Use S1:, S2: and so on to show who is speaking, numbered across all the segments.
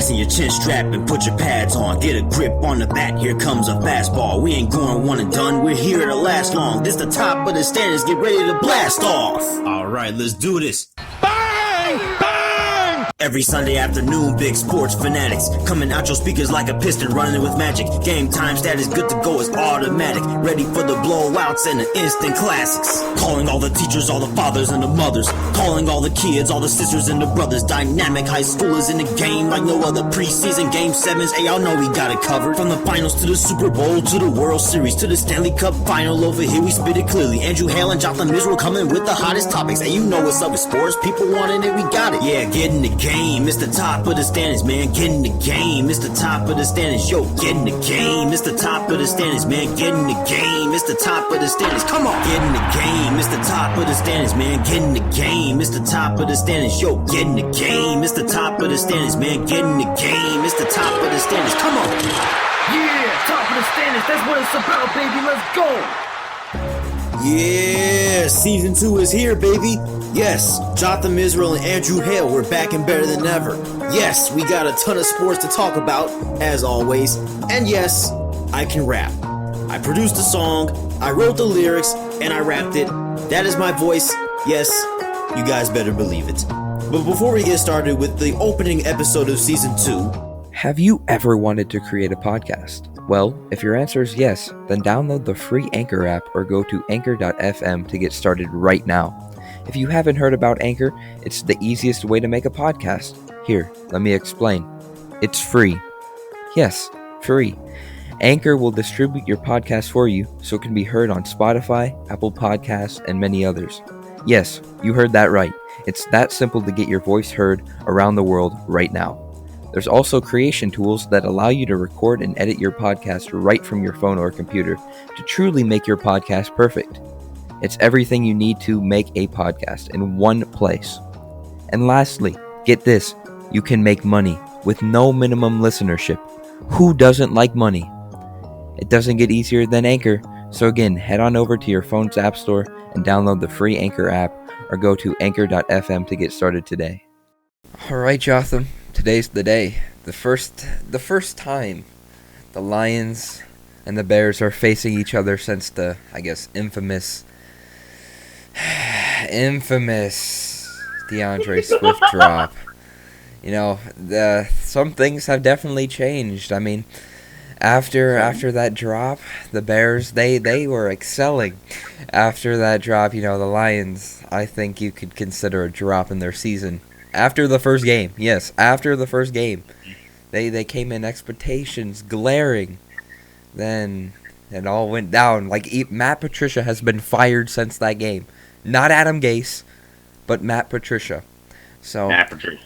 S1: Fasten your chin strap and put your pads on. Get a grip on the bat, here comes a fastball. We ain't going one and done, we're here to last long. This the top of the standards, get ready to blast off. Alright, let's do this. Bang! Bang! Every Sunday afternoon, big sports fanatics coming out your speakers like a piston running with magic. Game time status good to go is automatic. Ready for the blowouts and the instant classics. Calling all the teachers, all the fathers and the mothers. Calling all the kids, all the sisters and the brothers. Dynamic high schoolers in the game like no other. Preseason game 7s, hey, y'all know we got it covered. From the finals to the Super Bowl to the World Series to the Stanley Cup final, over here we spit it clearly. Andrew Hale and Jotham Israel coming with the hottest topics. Hey, you know what's up with sports, people wanting it, we got it. Yeah, get in the game, it's the top of the standards, man. Get in the game, it's the top of the standards. Yo, get in the game, it's the top of the standards, man. Get in the game, it's the top of the standards. Come on, get in the game, it's the top of the standards, man. Get in the game, it's the top of the standards. Yo, get in the game, it's the top of the standards, man. Get in the game, it's the top of the standards. Come on.
S2: Yeah, top of the standards, that's what it's about, baby. Let's go.
S1: Yeah, season 2 is here, baby. Yes, Jotham Israel and Andrew Hale, we're back and better than ever. Yes, we got a ton of sports to talk about, as always. And yes, I can rap. I produced the song, I wrote the lyrics, and I rapped it. That is my voice. Yes, you guys better believe it. But before we get started with the opening episode of season 2,
S3: have you ever wanted to create a podcast? Well, if your answer is yes, then download the free Anchor app or go to anchor.fm to get started right now. If you haven't heard about Anchor, it's the easiest way to make a podcast. Here, let me explain. It's free. Yes, free. Anchor will distribute your podcast for you so it can be heard on Spotify, Apple Podcasts, and many others. Yes, you heard that right. It's that simple to get your voice heard around the world right now. There's also creation tools that allow you to record and edit your podcast right from your phone or computer to truly make your podcast perfect. It's everything you need to make a podcast in one place. And lastly, get this, you can make money with no minimum listenership. Who doesn't like money? It doesn't get easier than Anchor, so again, head on over to your phone's app store and download the free Anchor app or go to anchor.fm to get started today. Alright, Jotham. Today's the day. The first time the Lions and the Bears are facing each other since the, I guess, infamous DeAndre Swift drop. You know, some things have definitely changed. I mean, after that drop, the Bears, they were excelling. After that drop, you know, the Lions, I think you could consider a drop in their season. After the first game, yes, after the first game, they came in expectations glaring. Then it all went down. Like Matt Patricia has been fired since that game. Not Adam Gase, but Matt Patricia. So
S4: Matt Patricia.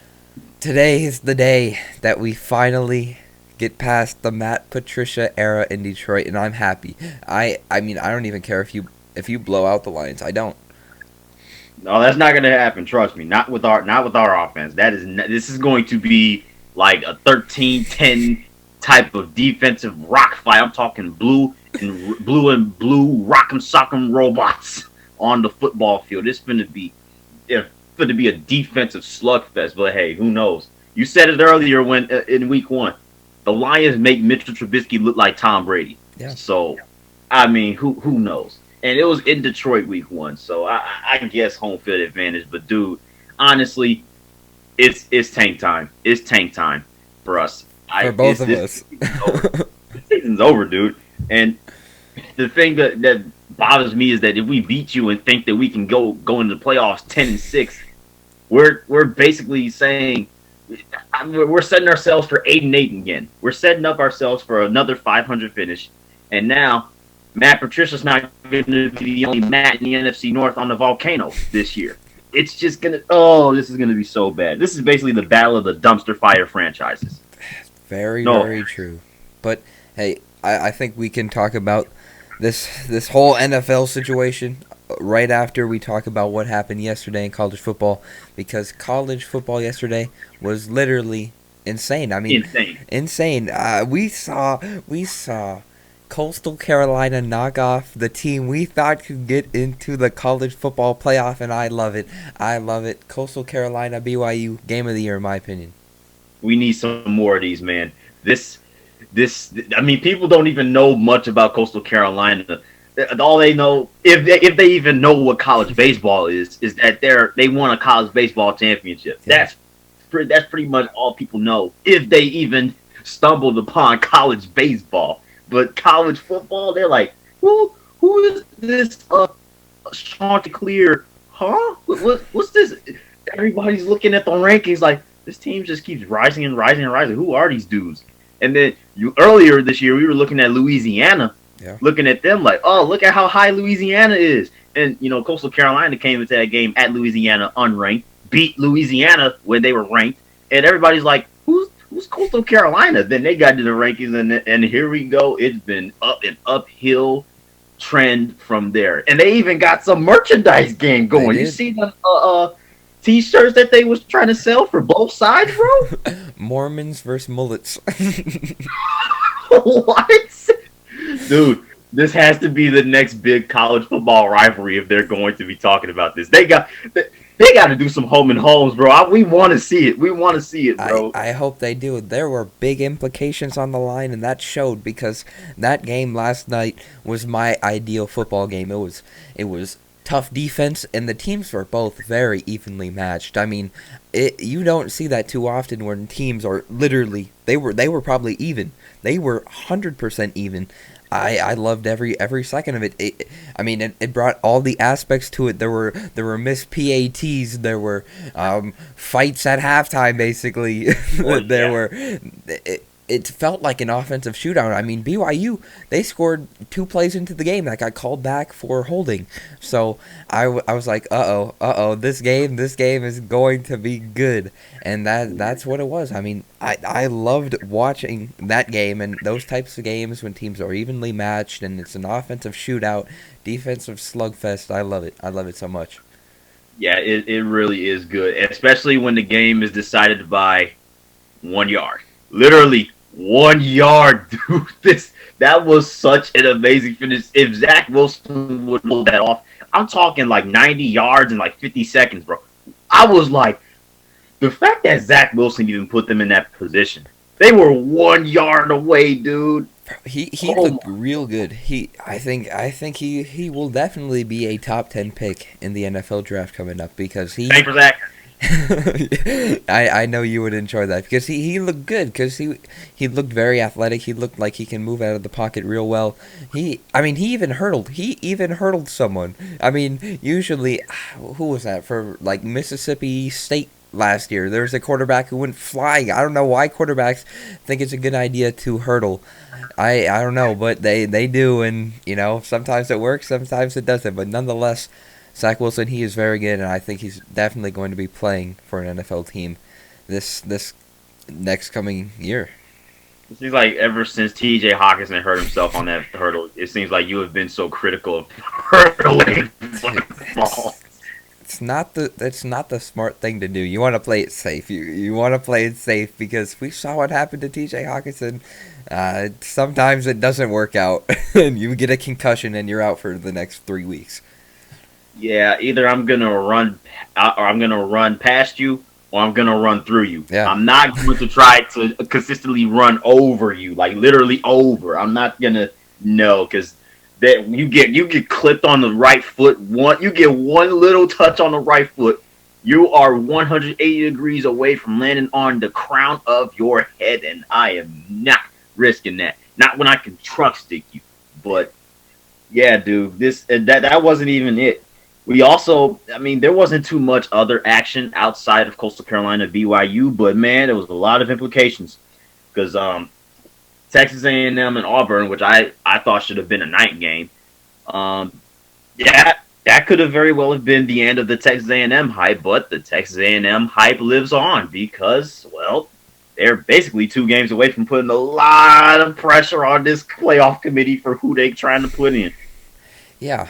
S3: Today is the day that we finally get past the Matt Patricia era in Detroit, and I'm happy. I mean, I don't even care if you blow out the Lions. I don't.
S4: No, that's not going to happen. Trust me. Not with our offense. This is going to be like a 13-10 type of defensive rock fight. I'm talking blue and blue rock'em sock'em robots on the football field. It's going to be a defensive slugfest. But hey, who knows? You said it earlier when in week 1, the Lions make Mitchell Trubisky look like Tom Brady.
S3: Yeah.
S4: So, I mean, who knows? And it was in Detroit week 1, so I guess home field advantage. But dude, honestly, it's tank time. It's tank time for us.
S3: For both of us.
S4: The season's over, dude. And the thing that bothers me is that if we beat you and think that we can go into the playoffs 10-6, we're basically saying we're setting ourselves for 8-8 again. We're setting up ourselves for another 500 finish, and now Matt Patricia's not going to be the only Matt in the NFC North on the volcano this year. It's just going to, this is going to be so bad. This is basically the battle of the dumpster fire franchises.
S3: Very true. But, hey, I think we can talk about this whole NFL situation right after we talk about what happened yesterday in college football, because college football yesterday was literally insane. I mean, insane. We saw Coastal Carolina knock off the team we thought could get into the college football playoff, and I love it. Coastal Carolina, BYU, game of the year in my opinion.
S4: We need some more of these, man. I mean, people don't even know much about Coastal Carolina. All they know, if they even know what college baseball is that they won a college baseball championship.
S3: Yeah.
S4: That's pretty much all people know. If they even stumbled upon college baseball, but college football, they're like, who is this? Chanticleer, huh? What's this? Everybody's looking at the rankings like this team just keeps rising and rising and rising. Who are these dudes? And then earlier this year we were looking at Louisiana, looking at them like, oh, look at how high Louisiana is. And Coastal Carolina came into that game at Louisiana unranked, beat Louisiana when they were ranked, and everybody's like, who's Coastal Carolina? Then they got to the rankings, and here we go. It's been an uphill trend from there, and they even got some merchandise game going. You see the t-shirts that they was trying to sell for both sides, bro?
S3: Mormons versus mullets.
S4: What? Dude, this has to be the next big college football rivalry if they're going to be talking about this. They got to do some home and homes, bro. We want to see it. We want to see it, bro.
S3: I hope they do. There were big implications on the line, and that showed because that game last night was my ideal football game. It was tough defense, and the teams were both very evenly matched. I mean, you don't see that too often when teams are literally they were probably even. They were 100% even. I loved every second of it. It brought all the aspects to it. There were missed PATs. There were fights at halftime. Basically, It felt like an offensive shootout. I mean, BYU, they scored 2 plays into the game that got called back for holding. So I was like, this game is going to be good. And that's what it was. I mean, I loved watching that game and those types of games when teams are evenly matched and it's an offensive shootout, defensive slugfest. I love it. I love it so much.
S4: Yeah, it really is good, especially when the game is decided by 1 yard. Literally 1 yard, dude. That was such an amazing finish. If Zach Wilson would pull that off, I'm talking like 90 yards in like 50 seconds, bro. I was like, the fact that Zach Wilson even put them in that position, they were 1 yard away, dude.
S3: He looked real good. I think he will definitely be a top 10 pick in the NFL draft coming up because he.
S4: Thanks for Zach.
S3: I know you would enjoy that because he looked good because he looked very athletic. He looked like he can move out of the pocket real well. He even hurdled someone. I mean, usually, who was that for like Mississippi State last year? There was a quarterback who went flying. I don't know why quarterbacks think it's a good idea to hurdle. I don't know, but they do, and sometimes it works, sometimes it doesn't. But nonetheless, Zach Wilson, he is very good, and I think he's definitely going to be playing for an NFL team this next coming year.
S4: It seems like ever since T.J. Hawkinson hurt himself on that hurdle, it seems like you have been so critical of hurdling football.
S3: It's not the smart thing to do. You want to play it safe. You want to play it safe because we saw what happened to T.J. Hawkinson. Sometimes it doesn't work out, and you get a concussion, and you're out for the next 3 weeks.
S4: Yeah, either I'm gonna run past you, or I'm gonna run through you.
S3: Yeah.
S4: I'm not going to try to consistently run over you, like literally over. I'm not gonna because that you get clipped on the right foot. You get one little touch on the right foot, you are 180 degrees away from landing on the crown of your head, and I am not risking that. Not when I can truck stick you. But yeah, dude, that wasn't even it. We also, there wasn't too much other action outside of Coastal Carolina BYU, but man, there was a lot of implications because Texas A&M and Auburn, which I thought should have been a night game, that could have very well have been the end of the Texas A&M hype, but the Texas A&M hype lives on because, well, they're basically 2 games away from putting a lot of pressure on this playoff committee for who they're trying to put in.
S3: Yeah,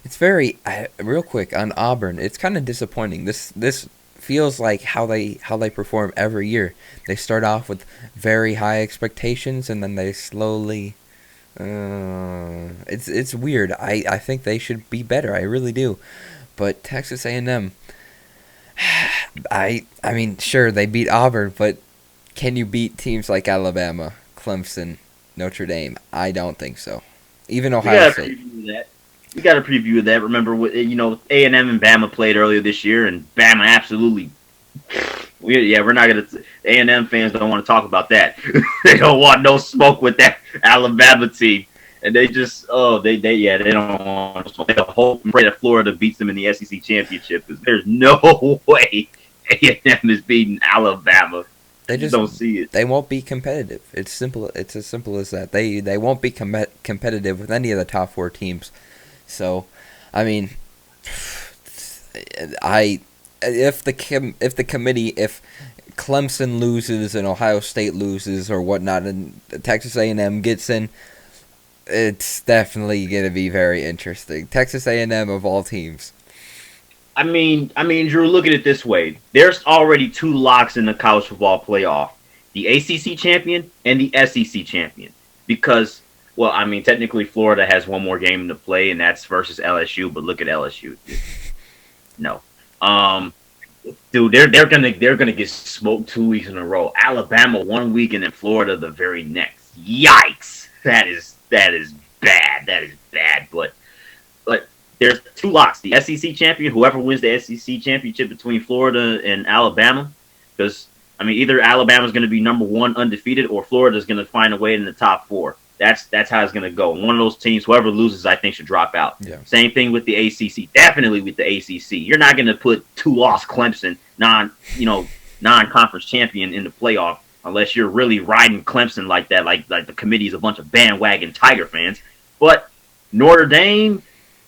S3: it's very real quick on Auburn. It's kind of disappointing. This feels like how they perform every year. They start off with very high expectations and then they slowly. It's weird. I think they should be better. I really do. But Texas A&M, I mean, sure, they beat Auburn, but can you beat teams like Alabama, Clemson, Notre Dame? I don't think so. Even
S4: We
S3: Ohio
S4: got a
S3: State.
S4: preview of that. We got a preview of that. Remember, A&M and Bama played earlier this year, and Bama absolutely. We're not gonna. A&M fans don't want to talk about that. They don't want no smoke with that Alabama team, and they just they don't want to smoke. They hope and pray that Florida beats them in the SEC championship because there's no way A&M is beating Alabama.
S3: They
S4: I just don't see it.
S3: They won't be competitive. It's simple. It's as simple as that. They won't be competitive with any of the top 4 teams. So, I mean, if Clemson loses and Ohio State loses or whatnot, and Texas A&M gets in, it's definitely going to be very interesting. Texas A&M of all teams.
S4: I mean, Drew, look at it this way. There's already 2 locks in the college football playoff. The ACC champion and the SEC champion. Because, well, I mean, technically Florida has one more game to play, and that's versus LSU, but look at LSU. No. Dude, they're gonna get smoked 2 weeks in a row. Alabama 1 week and then Florida the very next. Yikes. That is bad. That is bad. But there's 2 locks. The SEC champion, whoever wins the SEC championship between Florida and Alabama, because I mean either Alabama's going to be number 1 undefeated or Florida's going to find a way in the top 4. That's how it's going to go. One of those teams, whoever loses, I think should drop out.
S3: Yeah.
S4: Same thing with the ACC. Definitely with the ACC. You're not going to put 2-loss Clemson, non-conference champion in the playoff unless you're really riding Clemson like that, like the committee's a bunch of bandwagon Tiger fans. But Notre Dame.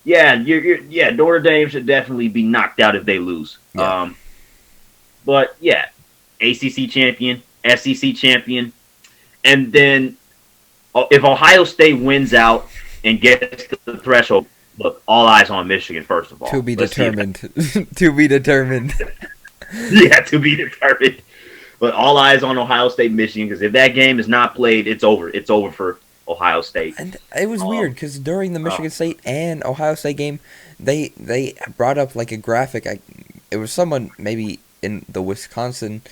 S4: Yeah, Notre Dame should definitely be knocked out if they lose.
S3: Yeah.
S4: But yeah, ACC champion, SEC champion, and then if Ohio State wins out and gets to the threshold, look, all eyes on Michigan first of all.
S3: To be determined. To be determined.
S4: Yeah, to be determined. But all eyes on Ohio State, Michigan, because if that game is not played, it's over. It's over for Ohio State.
S3: And it was weird because during the Michigan State and Ohio State game, they brought up like a graphic. It was someone maybe in the Wisconsin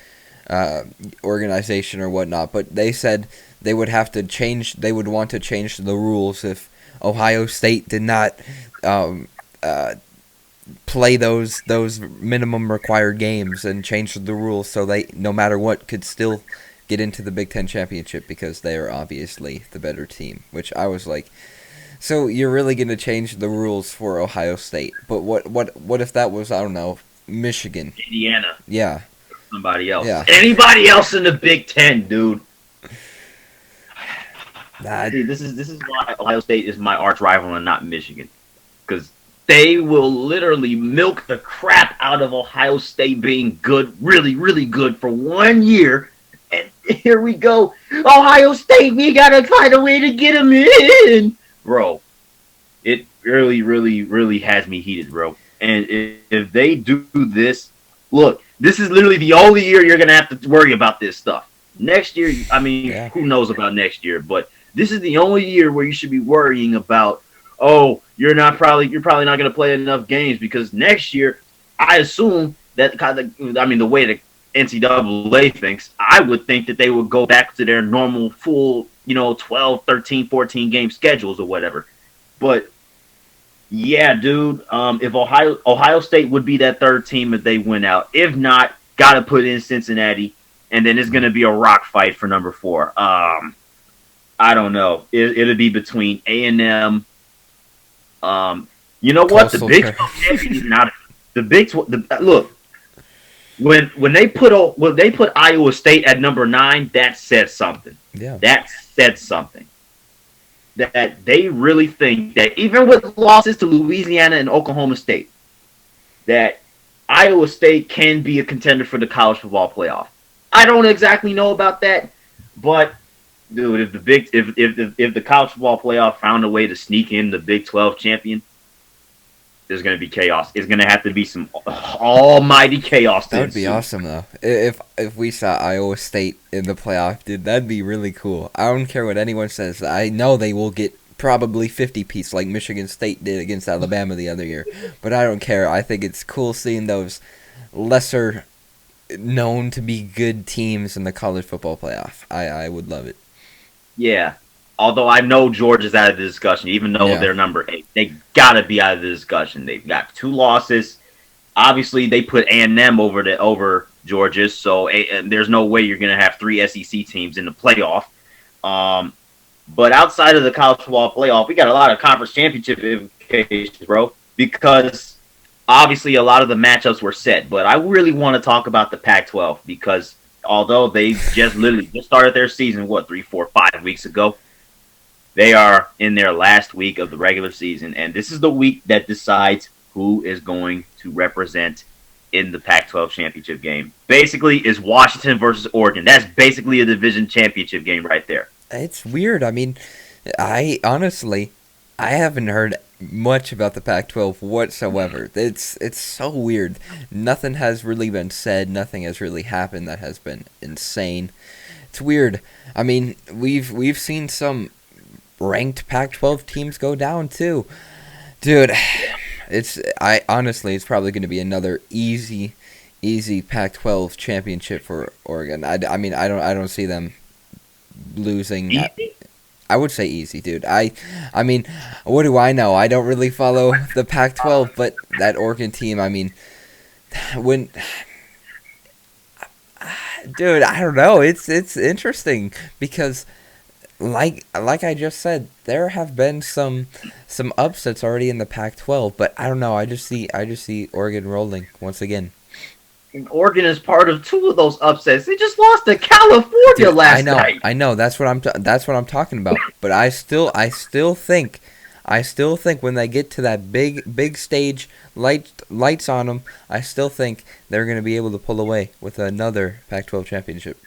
S3: organization or whatnot, but they said they would have to change. They would want to change the rules if Ohio State did not play those minimum required games and change the rules so they, no matter what, could still get into the Big Ten championship because they are obviously the better team. Which I was like, so you're really going to change the rules for Ohio State? But what if that was, I don't know, Michigan,
S4: Indiana,
S3: yeah,
S4: somebody else,
S3: yeah,
S4: anybody else in the Big Ten, dude? See, this is why Ohio State is my arch rival and not Michigan, because they will literally milk the crap out of Ohio State being good, really, really good for 1 year. And here we go. Ohio State, we got to find a way to get them in. Bro, it really, really, really has me heated, bro. And if they do this, look, this is literally the only year you're going to have to worry about this stuff. Next year, I mean, Who knows about next year, but this is the only year where you should be worrying about, oh, you're probably not going to play enough games, because next year, I assume that the way the NCAA thinks, I would think that they would go back to their normal full, 12, 13, 14 game schedules or whatever. But yeah, dude, if Ohio State would be that third team if they win out. If not, got to put in Cincinnati, and then it's going to be a rock fight for number 4. I don't know. It'll be between A&M. You know what? The Big 12 champion is not the Big 12. Look, when they put Iowa State at number 9, that said something.
S3: Yeah,
S4: that said something. That they really think that even with losses to Louisiana and Oklahoma State, that Iowa State can be a contender for the college football playoff. I don't exactly know about that, but dude, if the college football playoff found a way to sneak in the Big 12 champion, there's going to be chaos. It's going to have to be some almighty chaos.
S3: That would be awesome, though. If we saw Iowa State in the playoff, dude, that'd be really cool. I don't care what anyone says. I know they will get probably 50-piece like Michigan State did against Alabama the other year, but I don't care. I think it's cool seeing those lesser known to be good teams in the college football playoff. I would love it.
S4: Yeah. Although I know Georgia's out of the discussion, even though they're number 8. They got to be out of the discussion. They've got 2 losses. Obviously, they put A&M over Georgia, so there's no way you're going to have 3 SEC teams in the playoff. But outside of the college football playoff, we got a lot of conference championship implications, bro, because obviously a lot of the matchups were set. But I really want to talk about the Pac-12 because although they just started their season, 3, 4, 5 weeks ago, they are in their last week of the regular season, and this is the week that decides who is going to represent in the Pac-12 championship game. Basically, it's Washington versus Oregon. That's basically a division championship game right there.
S3: It's weird. I mean, I haven't heard much about the Pac-12 whatsoever. It's so weird. Nothing has really been said. Nothing has really happened that has been insane. It's weird. I mean, we've seen some ranked Pac-12 teams go down too. Dude, it's probably going to be another easy Pac-12 championship for Oregon. I mean, I don't see them losing. I would say easy, dude. I mean, what do I know? I don't really follow the Pac-12, but that Oregon team, I mean, dude, I don't know. It's interesting because like I just said, there have been some upsets already in the Pac-12, but I don't know. I just see Oregon rolling once again.
S4: And Oregon is part of 2 of those upsets. They just lost to California last night.
S3: I know. That's what I'm talking about. But I still think when they get to that big stage, lights on them, I still think they're going to be able to pull away with another Pac-12 championship.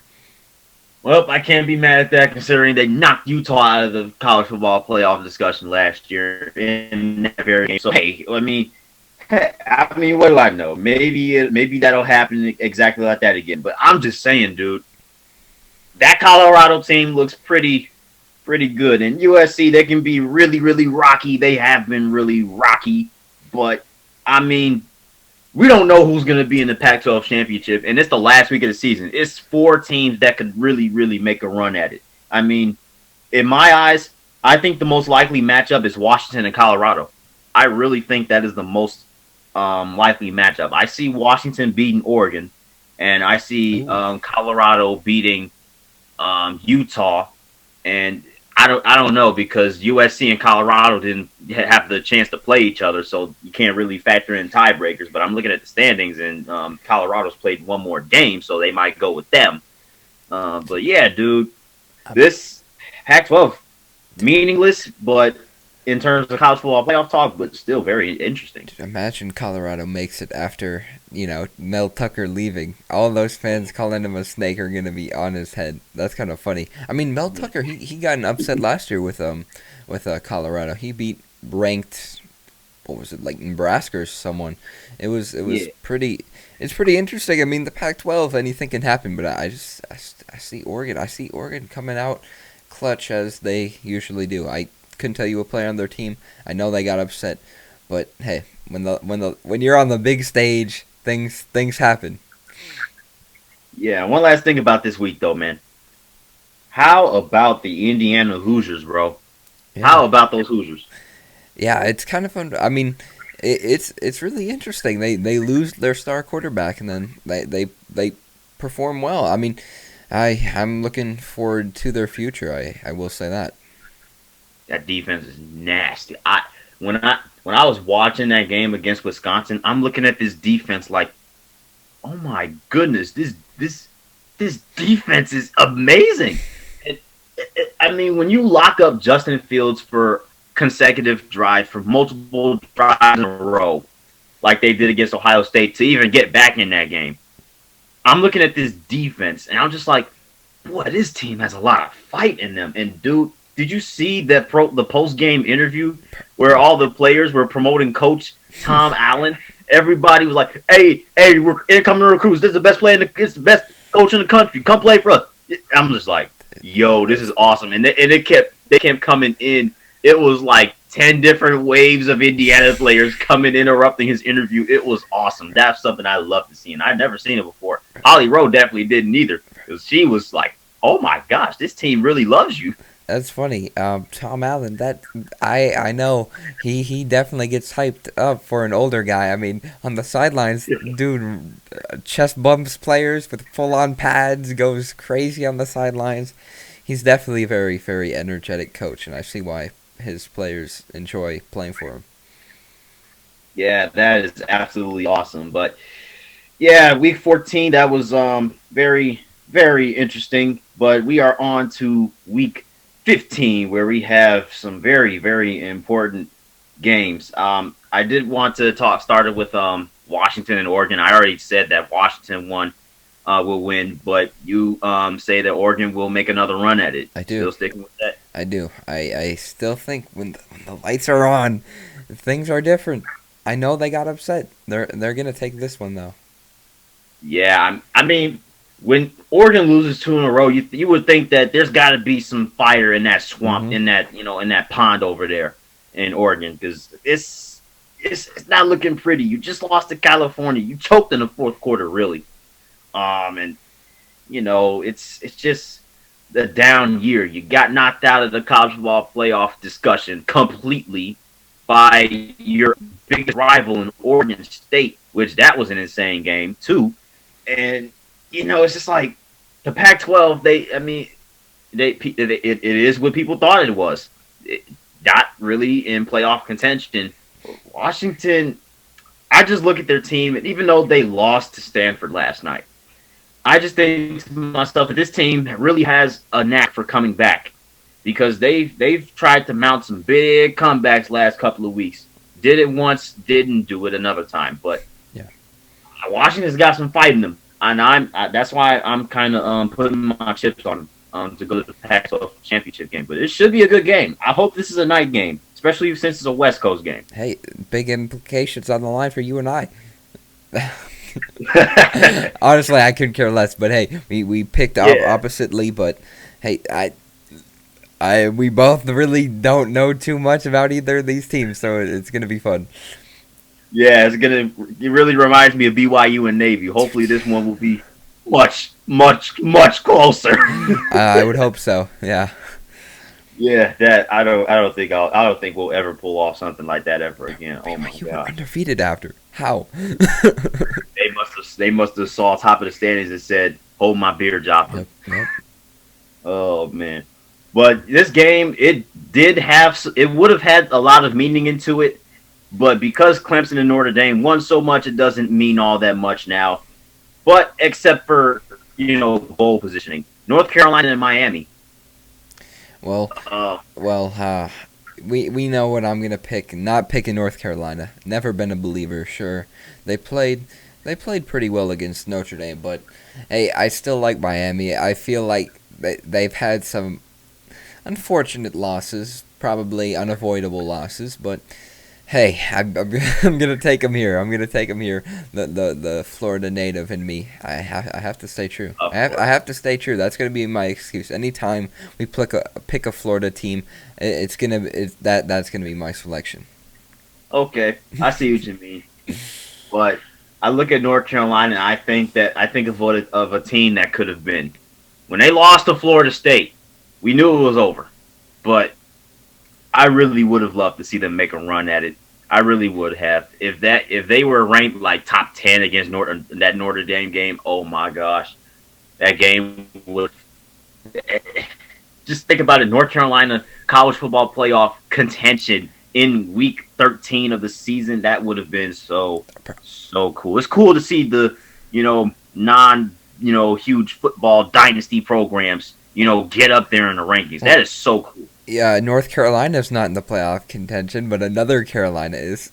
S4: Well, I can't be mad at that considering they knocked Utah out of the college football playoff discussion last year in that very game. So, hey, I mean, what do I know? Maybe that'll happen exactly like that again. But I'm just saying, dude, that Colorado team looks pretty good. And USC, they can be really, really rocky. They have been really rocky. But, I mean, we don't know who's going to be in the Pac-12 championship, and it's the last week of the season. It's 4 teams that could really, really make a run at it. I mean, in my eyes, I think the most likely matchup is Washington and Colorado. I really think that is the most likely matchup. I see Washington beating Oregon, and I see Colorado beating Utah, and I don't know because USC and Colorado didn't have the chance to play each other, so you can't really factor in tiebreakers. But I'm looking at the standings, and Colorado's played 1 more game, so they might go with them. But yeah, dude, this Pac-12 meaningless, but in terms of college football playoff talk, but still very interesting.
S3: Imagine Colorado makes it after, Mel Tucker leaving. All those fans calling him a snake are going to be on his head. That's kind of funny. I mean, Mel Tucker, he got an upset last year with Colorado. He beat ranked, what was it, like Nebraska or someone. It was pretty. It's pretty interesting. I mean, the Pac-12, anything can happen, but I see Oregon. I see Oregon coming out clutch as they usually do. I couldn't tell you a player on their team. I know they got upset, but hey, when you're on the big stage, things happen.
S4: Yeah, one last thing about this week though, man. How about the Indiana Hoosiers, bro? Yeah. How about those Hoosiers?
S3: Yeah, it's kind of fun. I mean, it's really interesting. They lose their star quarterback and then they perform well. I mean, I'm looking forward to their future. I will say that.
S4: That defense is nasty. When I was watching that game against Wisconsin, I'm looking at this defense like, oh my goodness, this defense is amazing. I mean, when you lock up Justin Fields for consecutive drives, for multiple drives in a row, like they did against Ohio State, to even get back in that game, I'm looking at this defense and I'm just like, boy, this team has a lot of fight in them. And dude, did you see the post-game interview where all the players were promoting Coach Tom Allen? Everybody was like, "Hey, we're incoming recruits. This is the best player. It's the best coach in the country. Come play for us." I'm just like, "Yo, this is awesome!" And they kept coming in. it was like 10 different waves of Indiana players coming, interrupting his interview. It was awesome. That's something I love to see, and I'd never seen it before. Holly Rowe definitely didn't either, because she was like, "Oh my gosh, this team really loves you."
S3: That's funny. Tom Allen, that I know he definitely gets hyped up for an older guy. I mean, on the sidelines, dude, chest bumps players with full-on pads, goes crazy on the sidelines. He's definitely a very, very energetic coach, and I see why his players enjoy playing for him.
S4: Yeah, that is absolutely awesome. But yeah, week 14, that was very, very interesting. But we are on to week 15, where we have some very, very important games. I did want to started with Washington and Oregon. I already said that Washington will win, but you say that Oregon will make another run at it.
S3: I do.
S4: Still sticking with that?
S3: I do. I still think when the lights are on, things are different. I know they got upset. They're gonna take this one though.
S4: Yeah, I mean, when Oregon loses 2 in a row, you would think that there's got to be some fire in that swamp, in that in that pond over there in Oregon, because it's not looking pretty. You just lost to California. You choked in the fourth quarter, really. And it's just the down year. You got knocked out of the college football playoff discussion completely by your biggest rival in Oregon State, which that was an insane game too. And it's just like the Pac-12. It is what people thought it was. Not really in playoff contention. Washington, I just look at their team, and even though they lost to Stanford last night, I just think to myself that this team really has a knack for coming back, because they've tried to mount some big comebacks last couple of weeks. Did it once, didn't do it another time. But
S3: yeah,
S4: Washington's got some fight in them, and that's why I'm kind of putting my chips on to go to the Pac-12 championship game. But it should be a good game. I hope this is a night game, especially since it's a West Coast game.
S3: Hey, big implications on the line for you and I. Honestly, I couldn't care less. But hey, we picked oppositely. But hey, we both really don't know too much about either of these teams, so it's gonna be fun.
S4: Yeah, it really reminds me of BYU and Navy. Hopefully, this one will be much, much, much closer.
S3: I would hope so. Yeah.
S4: Yeah, that I don't think we'll ever pull off something like that ever again. Oh my
S3: You
S4: god!
S3: were undefeated after. How?
S4: They must have saw top of the standings and said, "Hold my beer, Joplin."
S3: Yep.
S4: Oh man! But this game, it would have had a lot of meaning into it, but because Clemson and Notre Dame won so much, it doesn't mean all that much now. But except for bowl positioning, North Carolina and Miami.
S3: Well, we know what I'm gonna pick. Not picking North Carolina. Never been a believer. Sure, they played pretty well against Notre Dame, but hey, I still like Miami. I feel like they've had some unfortunate losses, probably unavoidable losses, but hey, I'm gonna take them here. I'm gonna take them here. The Florida native in me. I have to stay true. I have to stay true. That's gonna be my excuse. Anytime we pick a Florida team, that's gonna be my selection.
S4: Okay, I see what you mean. But I look at North Carolina, and I think of a team that could have been. When they lost to Florida State, we knew it was over. But I really would have loved to see them make a run at it. I really would have. If they were ranked like top 10 against that Notre Dame game, oh my gosh. That game would just think about it. North Carolina college football playoff contention in week 13 of the season. That would have been so cool. It's cool to see the, huge football dynasty programs, get up there in the rankings. That is so cool.
S3: Yeah, North Carolina's not in the playoff contention, but another Carolina is.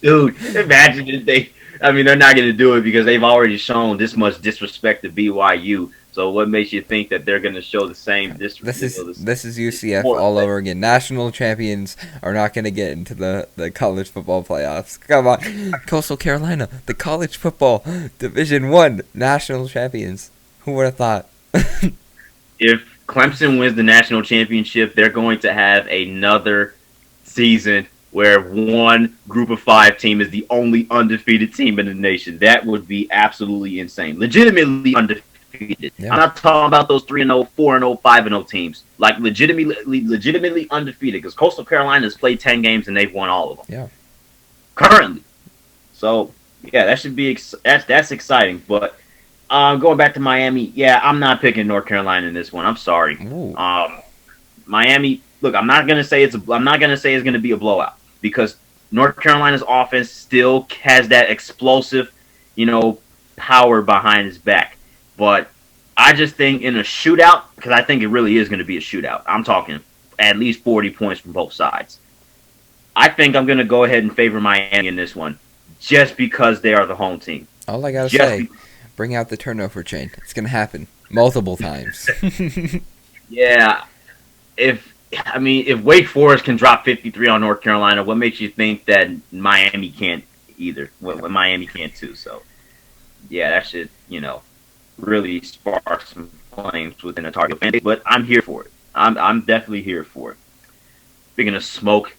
S4: Dude, imagine if they're not going to do it because they've already shown this much disrespect to BYU. So what makes you think that they're going to show the same disrespect?
S3: This is UCF all over again. National champions are not going to get into the college football playoffs. Come on. Coastal Carolina, the college football Division I national champions. Who would have thought?
S4: Clemson wins the national championship, they're going to have another season where one group of 5 team is the only undefeated team in the nation. That would be absolutely insane. Legitimately undefeated.
S3: Yeah.
S4: I'm not talking about those 3-0, 4-0, 5-0 teams. Like legitimately undefeated, because Coastal Carolina has played 10 games and they've won all of them.
S3: Yeah.
S4: Currently. So, yeah, that should be that's exciting. But going back to Miami, yeah, I'm not picking North Carolina in this one. I'm sorry. Miami, look, I'm not gonna say it's gonna be a blowout, because North Carolina's offense still has that explosive, power behind his back. But I just think in a shootout, because I think it really is going to be a shootout. I'm talking at least 40 points from both sides. I think I'm going to go ahead and favor Miami in this one, just because they are the home team.
S3: All I gotta say, bring out the turnover chain. It's gonna happen multiple times.
S4: Yeah, if Wake Forest can drop 53 on North Carolina, what makes you think that Miami can't either? What Miami can't too. So, yeah, that should really spark some flames within the Tar Heel fan base. But I'm here for it. I'm definitely here for it. Speaking of smoke,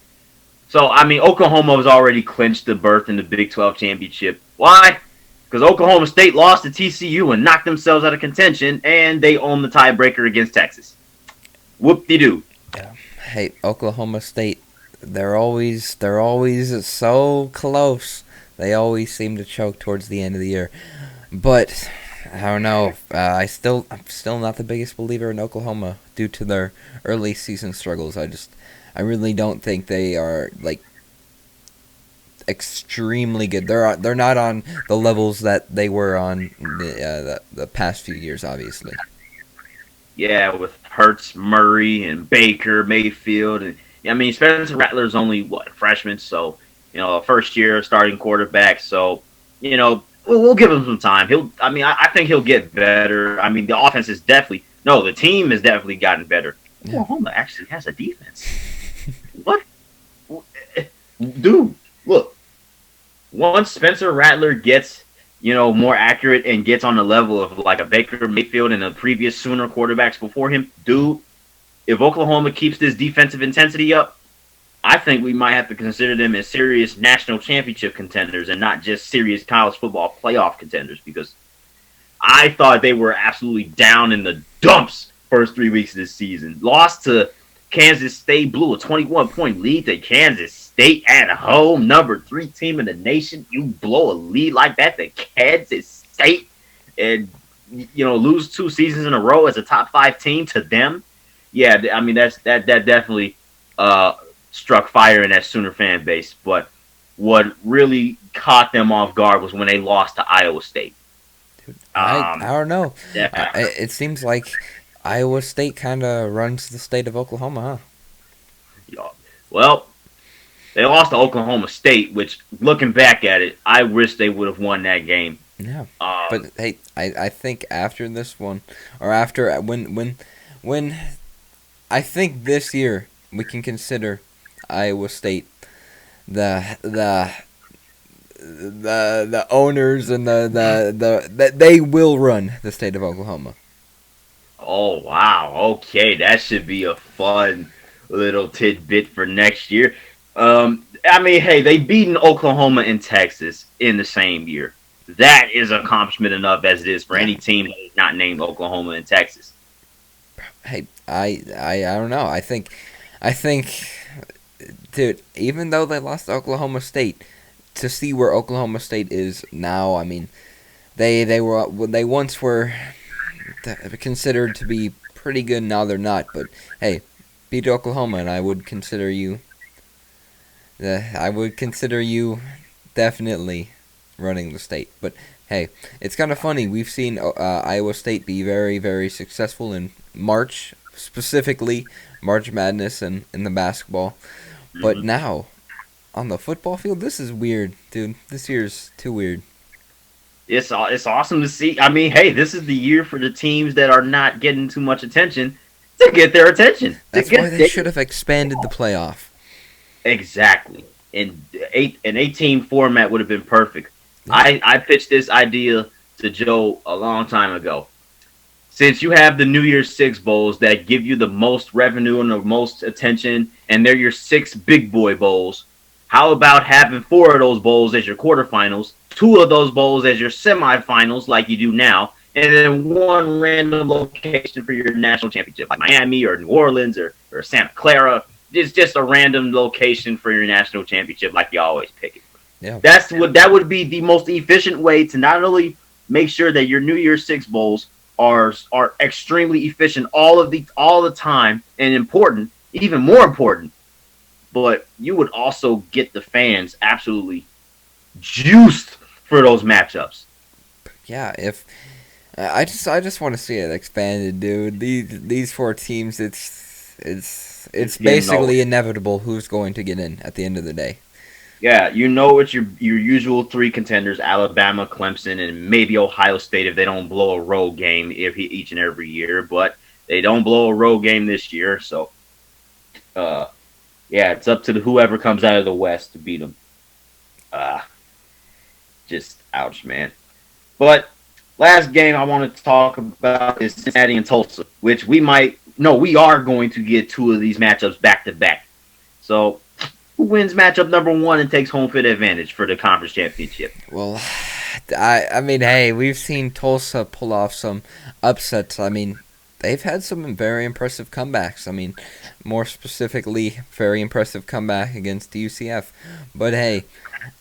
S4: so Oklahoma has already clinched the berth in the Big 12 championship. Why? Because Oklahoma State lost to TCU and knocked themselves out of contention, and they own the tiebreaker against Texas. Whoop-de-doo.
S3: Yeah. Hey, Oklahoma State, they're always so close. They always seem to choke towards the end of the year. But I don't know. I'm still not the biggest believer in Oklahoma due to their early season struggles. I really don't think they are extremely good. They're not on the levels that they were on the past few years, obviously.
S4: Yeah, with Hurts, Murray, and Baker, Mayfield, and Spencer Rattler's only a freshman, so a first year starting quarterback. So we'll give him some time. I think he'll get better. The offense is the team has definitely gotten better. Yeah. Oklahoma actually has a defense. What, dude? Look, once Spencer Rattler gets more accurate and gets on the level of like a Baker Mayfield and the previous Sooner quarterbacks before him, dude, if Oklahoma keeps this defensive intensity up, I think we might have to consider them as serious national championship contenders and not just serious college football playoff contenders, because I thought they were absolutely down in the dumps first 3 weeks of this season. Lost to Kansas State, blew a 21-point lead to Kansas State at home, number 3 team in the nation. You blow a lead like that to Kansas State and lose 2 seasons in a row as a top 5 team to them. Yeah, that definitely struck fire in that Sooner fan base. But what really caught them off guard was when they lost to Iowa State.
S3: I don't know.
S4: Yeah.
S3: It seems like Iowa State kind of runs the state of Oklahoma, huh?
S4: Yeah. Well, they lost to Oklahoma State, which, looking back at it, I wish they would have won that game.
S3: Yeah. But hey, I think after this one, or after when I think this year we can consider Iowa State the owners and the they will run the state of Oklahoma.
S4: Oh, wow. Okay, that should be a fun little tidbit for next year. Hey, they beaten Oklahoma and Texas in the same year. That is an accomplishment enough as it is for any team that is not named Oklahoma and Texas.
S3: Hey, I don't know. I think, dude, even though they lost to Oklahoma State, to see where Oklahoma State is now, they once were considered to be pretty good. Now they're not. But hey, beat Oklahoma, and I would consider you definitely running the state. But hey, it's kind of funny. We've seen Iowa State be very, very successful in March, specifically March Madness and in the basketball. Mm-hmm. But now, on the football field, this is weird, dude. This year's too weird.
S4: It's awesome to see. Hey, this is the year for the teams that are not getting too much attention to get their attention.
S3: That's why they should have expanded the playoff.
S4: Exactly. An 8-team format would have been perfect. Yeah. I pitched this idea to Joe a long time ago. since you have the New Year's Six bowls that give you the most revenue and the most attention, and they're your 6 big boy bowls, how about having 4 of those bowls as your quarterfinals, 2 of those bowls as your semifinals, like you do now, and then 1 random location for your national championship, like Miami or New Orleans or Santa Clara. It's just a random location for your national championship, like you always pick it.
S3: Yeah.
S4: That would be the most efficient way to not only make sure that your New Year's Six bowls are extremely efficient all the time and important, even more important, but you would also get the fans absolutely juiced for those matchups.
S3: Yeah, if I just want to see it expanded, dude. These 4 teams, it's basically inevitable who's going to get in at the end of the day.
S4: Yeah, it's your usual 3 contenders: Alabama, Clemson, and maybe Ohio State if they don't blow a road game each and every year. But they don't blow a road game this year, so yeah, it's up to whoever comes out of the West to beat them. Just ouch, man. But last game I want to talk about is Cincinnati and Tulsa, which we are going to get 2 of these matchups back to back. So who wins matchup number 1 and takes home field advantage for the conference championship?
S3: Well, I mean, hey, we've seen Tulsa pull off some upsets. I mean, they've had some very impressive comebacks. I mean, more specifically, very impressive comeback against UCF. But hey,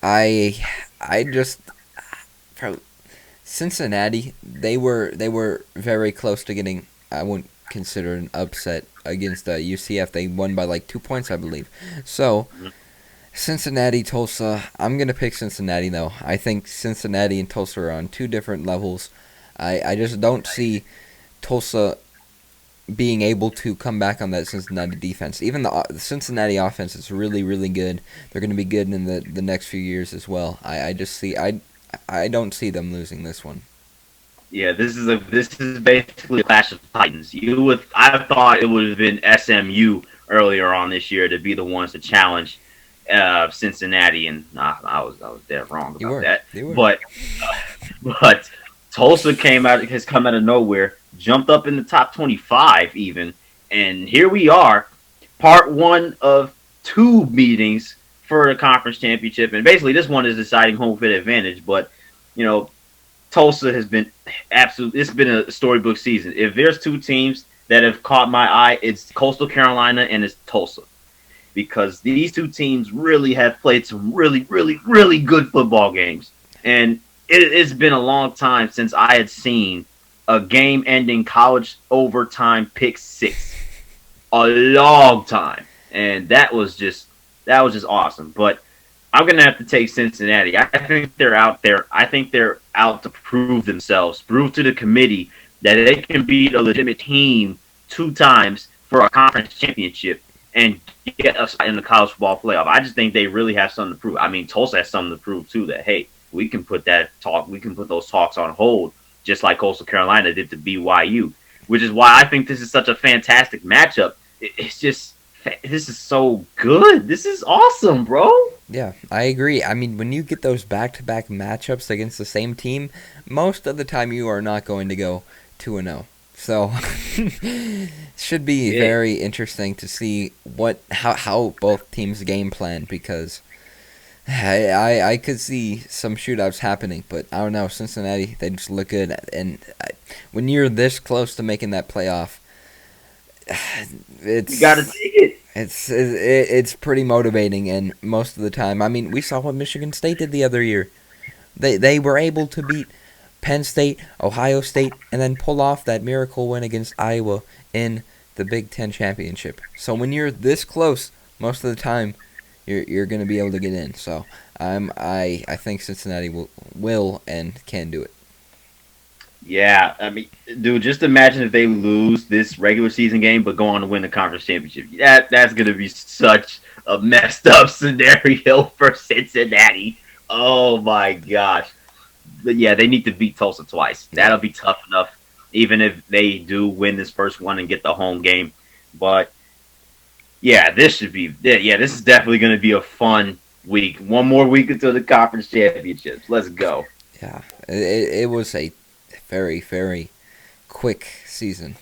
S3: I just Cincinnati, they were very close to getting, I wouldn't consider an upset against UCF. They won by like 2 points, I believe. So Cincinnati, Tulsa, I'm going to pick Cincinnati though. I think Cincinnati and Tulsa are on 2 different levels. I just don't see Tulsa being able to come back on that Cincinnati defense. Even the Cincinnati offense is really, really good. They're going to be good in the next few years as well. I don't see them losing this one.
S4: Yeah, this is basically a clash of titans. I thought it would have been SMU earlier on this year to be the ones to challenge Cincinnati, and I was dead wrong about that.
S3: You were.
S4: But Tulsa has come out of nowhere, jumped up in the top 25 even, and here we are, part 1 of 2 meetings for the conference championship, and basically this one is deciding home field advantage. But Tulsa has been it's been a storybook season. If there's 2 teams that have caught my eye, it's Coastal Carolina and it's Tulsa, because these 2 teams really have played some really, really, really good football games, and it's been a long time since I had seen a game-ending college overtime pick 6. A long time, and that was just awesome. But I'm gonna have to take Cincinnati. I think they're out there. I think they're out to prove themselves, prove to the committee that they can beat a legitimate team 2 times for a conference championship and get us in the college football playoff. I just think they really have something to prove. I mean, Tulsa has something to prove too. That hey, we can put those talks on hold, just like Coastal Carolina did to BYU. Which is why I think this is such a fantastic matchup. This is so good. This is awesome, bro.
S3: Yeah, I agree. I mean, when you get those back-to-back matchups against the same team, most of the time you are not going to go 2-0. So, it should be very interesting to see how both teams game plan, because I could see some shootouts happening, but I don't know. Cincinnati, they just look good, and when you're this close to making that playoff,
S4: you gotta take it.
S3: It's pretty motivating, and most of the time, I mean, we saw what Michigan State did the other year. They were able to beat Penn State, Ohio State, and then pull off that miracle win against Iowa in the Big Ten championship. So when you're this close, most of the time, you're going to be able to get in. So I think Cincinnati will and can do it.
S4: Yeah, I mean, dude, just imagine if they lose this regular season game but go on to win the conference championship. That's going to be such a messed up scenario for Cincinnati. Oh, my gosh. But, yeah, they need to beat Tulsa twice. That'll be tough enough, even if they do win this first one and get the home game. But, yeah, this is definitely going to be a fun week. One more week until the conference championships. Let's go.
S3: Yeah, it was a very, very quick season.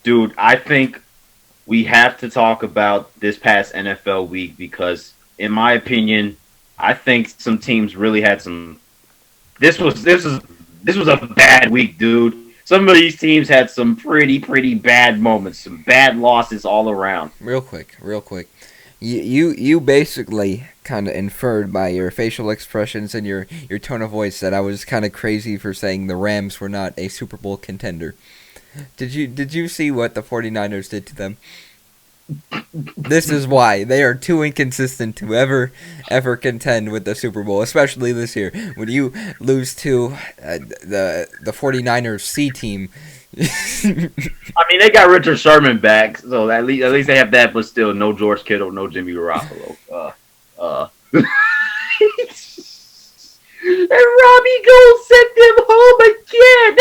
S4: Dude, I think we have to talk about this past NFL week because, in my opinion, I think some teams really had some. This was a bad week, dude. Some of these teams had some pretty bad moments, some bad losses all around.
S3: Real quick. You basically kind of inferred by your facial expressions and your tone of voice that I was kind of crazy for saying the Rams were not a Super Bowl contender. Did you see what the 49ers did to them? This is why they are too inconsistent to ever contend with the Super Bowl, especially this year. When you lose to the 49ers C team.
S4: I mean, they got Richard Sherman back, so at least they have that, but still no George Kittle, no Jimmy Garoppolo. And Robbie Gould sent them home again.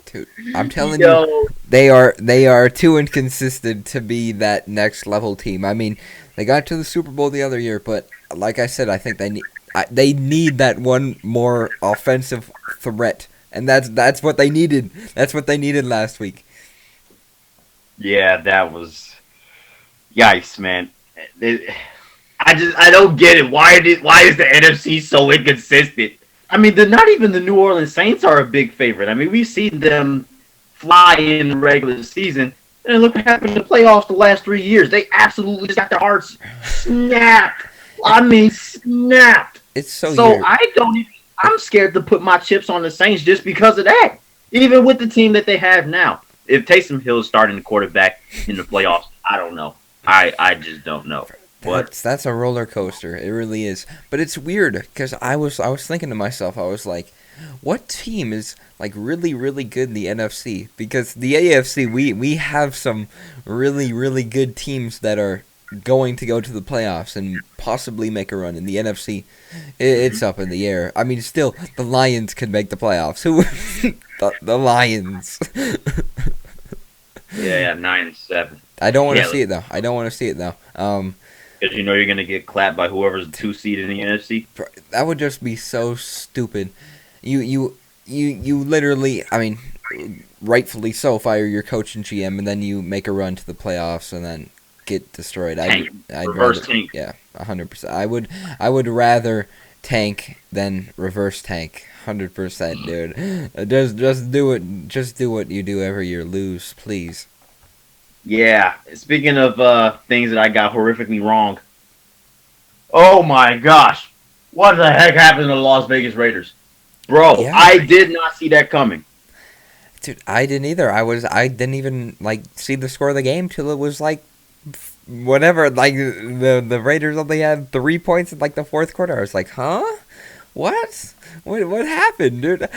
S3: Dude, I'm telling you, they are too inconsistent to be that next level team. I mean, they got to the Super Bowl the other year, but like I said, I think they need that one more offensive threat, and that's what they needed. That's what they needed last week.
S4: Yeah, that was yikes, man. I don't get it. Why is the NFC so inconsistent? I mean, not even the New Orleans Saints are a big favorite. I mean, we've seen them fly in the regular season, and look what happened in the playoffs the last 3 years. They absolutely just got their hearts snapped. I mean, snapped.
S3: It's so
S4: weird. I'm scared to put my chips on the Saints just because of that. Even with the team that they have now. If Taysom Hill is starting the quarterback in the playoffs, I don't know. I just don't know.
S3: That's a roller coaster. It really is. But it's weird because I was thinking to myself, I was like, what team is like really good in the NFC? Because the AFC, we have some really good teams that are going to go to the playoffs and possibly make a run. In the NFC, it's up in the air. I mean, still, the Lions could make the playoffs. Who? the Lions.
S4: Yeah, 9-7.
S3: I don't want to see it though.
S4: Because you know you're going to get clapped by whoever's 2 seed in the NFC.
S3: That would just be so stupid. You literally, I mean, rightfully so, fire your coach and GM, and then you make a run to the playoffs and then get destroyed. I'd
S4: reverse
S3: rather,
S4: tank.
S3: Yeah, 100%. I would rather tank than reverse tank. 100%, dude. Just do it. Just do what you do every year. Lose, please.
S4: Yeah. Speaking of things that I got horrifically wrong. Oh my gosh. What the heck happened to the Las Vegas Raiders? Bro,
S3: Yeah.
S4: I did not see that coming.
S3: Dude, I didn't either. I didn't even see the score of the game till it was whatever. The Raiders only had 3 points in the fourth quarter. I was like, huh? What happened, dude?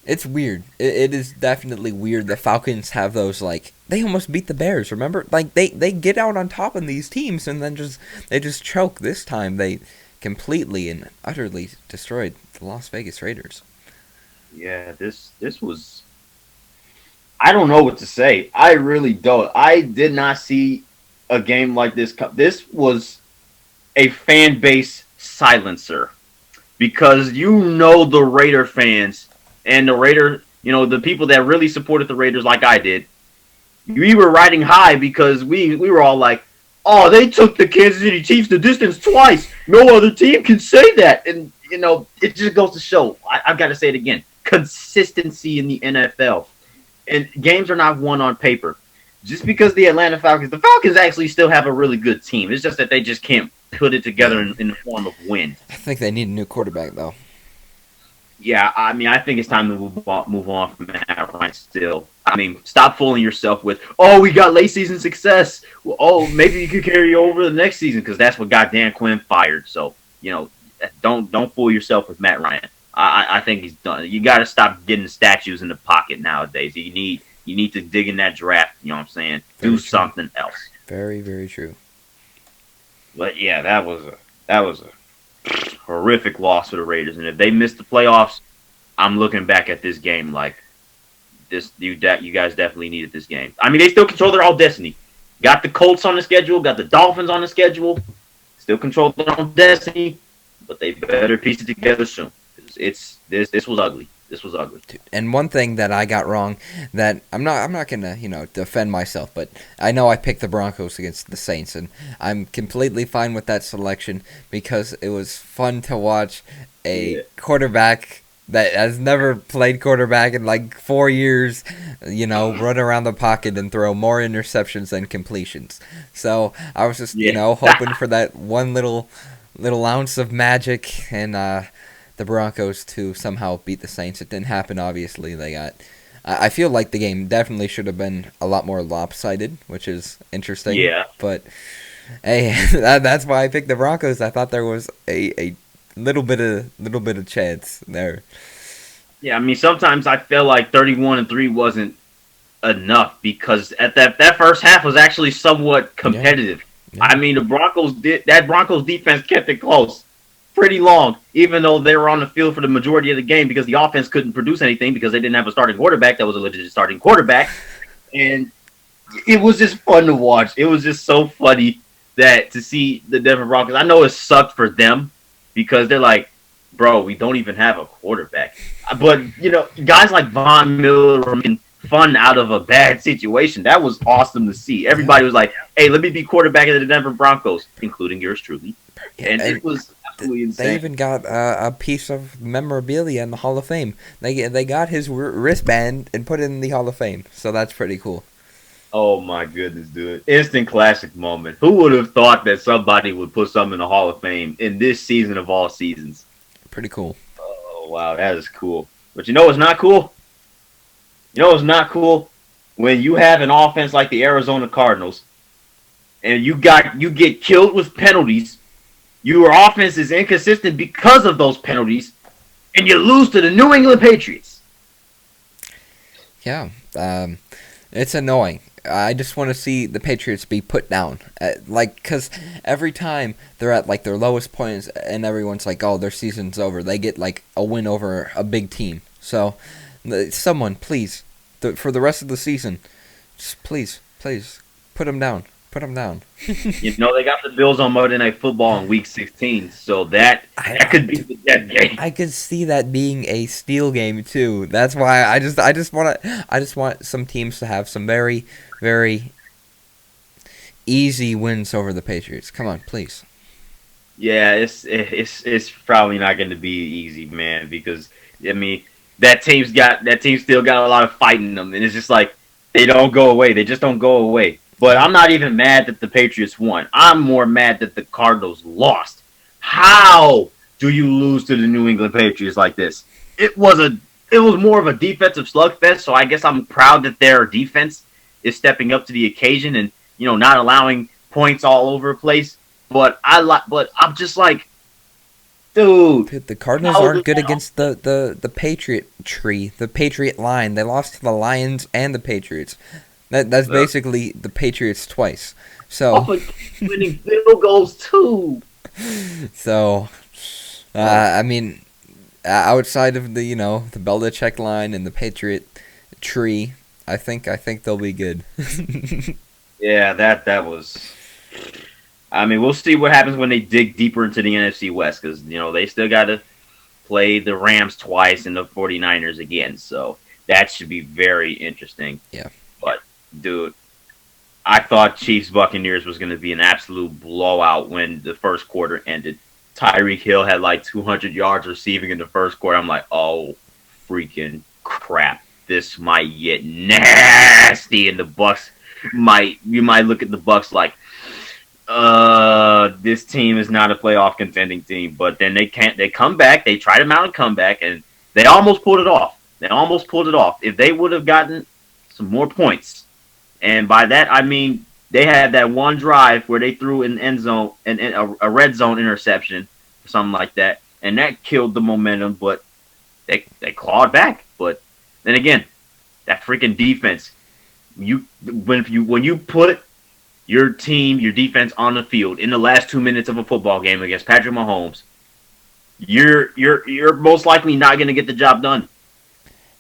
S3: It's weird. It is definitely weird. The Falcons have those they almost beat the Bears. Remember, they get out on top of these teams and then they just choke. This time they completely and utterly destroyed the Las Vegas Raiders.
S4: Yeah, this was. I don't know what to say. I really don't. I did not see a game like this. This was a fan base silencer. Because the Raider fans and the people that really supported the Raiders like I did, we were riding high because we were all like, oh, they took the Kansas City Chiefs the distance twice. No other team can say that. And, it just goes to show, I've got to say it again, consistency in the NFL. And games are not won on paper. Just because the Falcons actually still have a really good team. It's just that they just can't put it together in the form of win.
S3: I think they need a new quarterback, though.
S4: Yeah, I mean, I think it's time to move on from Matt Ryan still. I mean, stop fooling yourself with, oh, we got late season success. Well, oh, maybe you could carry over the next season because that's what got Dan Quinn fired. So, don't fool yourself with Matt Ryan. I think he's done. You got to stop getting statues in the pocket nowadays. You need to dig in that draft. You know what I'm saying?
S3: Very
S4: Do
S3: true.
S4: something else.
S3: Very, very true.
S4: But yeah, that was a horrific loss for the Raiders. And if they miss the playoffs, I'm looking back at this game like this. You guys definitely needed this game. I mean, they still control their own destiny. Got the Colts on the schedule. Got the Dolphins on the schedule. Still control their own destiny. but they better piece it together soon. This was ugly. This was ugly.
S3: And one thing that I got wrong, that I'm not gonna defend myself, but I know I picked the Broncos against the Saints, and I'm completely fine with that selection because it was fun to watch a quarterback that has never played quarterback in like 4 years, run around the pocket and throw more interceptions than completions. So I was just hoping for that one little ounce of magic and the Broncos to somehow beat the Saints. It didn't happen, obviously. I feel like the game definitely should have been a lot more lopsided, which is interesting.
S4: Yeah.
S3: But, hey, that's why I picked the Broncos. I thought there was a little bit of chance there.
S4: Yeah, I mean, sometimes I feel like 31-3 wasn't enough because at that first half was actually somewhat competitive. Yeah. I mean, the Broncos Broncos defense kept it close pretty long, even though they were on the field for the majority of the game because the offense couldn't produce anything because they didn't have a starting quarterback that was a legit starting quarterback. And it was just fun to watch. It was just so funny to see the Denver Broncos. I know it sucked for them because they're like, bro, we don't even have a quarterback. But, guys like Von Miller were making fun out of a bad situation. That was awesome to see. Everybody was like, hey, let me be quarterback of the Denver Broncos, including yours truly. And it was absolutely insane.
S3: They even got a piece of memorabilia in the Hall of Fame. They got his wristband and put it in the Hall of Fame. So that's pretty cool.
S4: Oh, my goodness, dude. Instant classic moment. Who would have thought that somebody would put something in the Hall of Fame in this season of all seasons?
S3: Pretty cool.
S4: Oh, wow, that is cool. But you know what's not cool? You know what's not cool? When you have an offense like the Arizona Cardinals and you get killed with penalties, your offense is inconsistent because of those penalties, and you lose to the New England Patriots.
S3: Yeah, it's annoying. I just want to see the Patriots be put down. Because every time they're at, their lowest points and everyone's like, oh, their season's over, they get, a win over a big team. So, someone, please, for the rest of the season, just please, put them down. Put them down.
S4: They got the Bills on Monday Night Football in Week 16, so that could be the dead game.
S3: I could see that being a steal game too. That's why I just want some teams to have some very, very easy wins over the Patriots. Come on, please.
S4: Yeah, it's probably not going to be easy, man, because I mean that team still got a lot of fight in them, and it's just like they don't go away. They just don't go away. But I'm not even mad that the Patriots won. I'm more mad that the Cardinals lost. How do you lose to the New England Patriots like this? It was more of a defensive slugfest, so I guess I'm proud that their defense is stepping up to the occasion and, not allowing points all over the place. But I'm just like, dude.
S3: The Cardinals aren't good against the Patriot tree, the Patriot line. They lost to the Lions and the Patriots. That's basically the Patriots twice. So
S4: winning field goals too.
S3: So, I mean, outside of the the Belichick line and the Patriot tree, I think they'll be good.
S4: Yeah, that was. I mean, we'll see what happens when they dig deeper into the NFC West because they still got to play the Rams twice and the 49ers again. So that should be very interesting.
S3: Yeah.
S4: But dude, I thought Chiefs Buccaneers was going to be an absolute blowout when the first quarter ended. Tyreek Hill had 200 yards receiving in the first quarter. I'm like, oh, freaking crap. This might get nasty. And the Bucs you might look at the Bucs like, this team is not a playoff contending team. But then they come back. They try to mount a comeback, and they almost pulled it off. If they would have gotten some more points, and by that I mean they had that one drive where they threw an end zone and a red zone interception or something like that, and that killed the momentum. But they clawed back. But then again, that freaking defense. When you put your team, your defense on the field in the last 2 minutes of a football game against Patrick Mahomes, you're most likely not going to get the job done.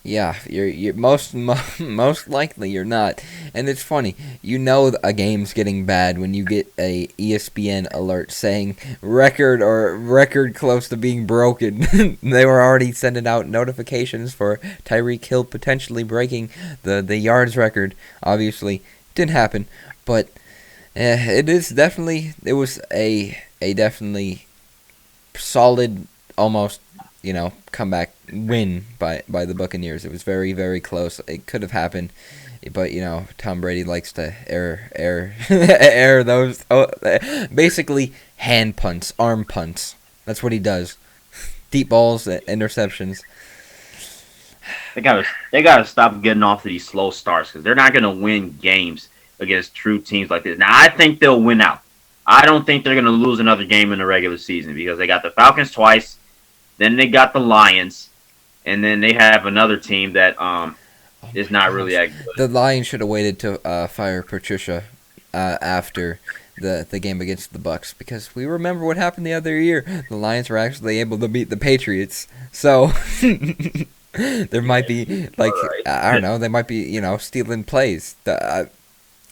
S3: Yeah, you're most likely you're not. And it's funny, a game's getting bad when you get a ESPN alert saying record close to being broken. They were already sending out notifications for Tyreek Hill potentially breaking the yards record. Obviously, didn't happen, but it was a definitely solid, almost, comeback win by the Buccaneers. It was very, very close. It could have happened, but Tom Brady likes to air those, basically hand punts, arm punts. That's what he does. Deep balls, interceptions.
S4: They gotta stop getting off to these slow starts because they're not gonna win games against true teams like this. Now I think they'll win out. I don't think they're gonna lose another game in the regular season because they got the Falcons twice, then they got the Lions, and then they have another team that is not really that good.
S3: The Lions should have waited to fire Patricia after the game against the Bucks, because we remember what happened the other year. The Lions were actually able to beat the Patriots. So there might be, like, I don't know, they might be, stealing plays.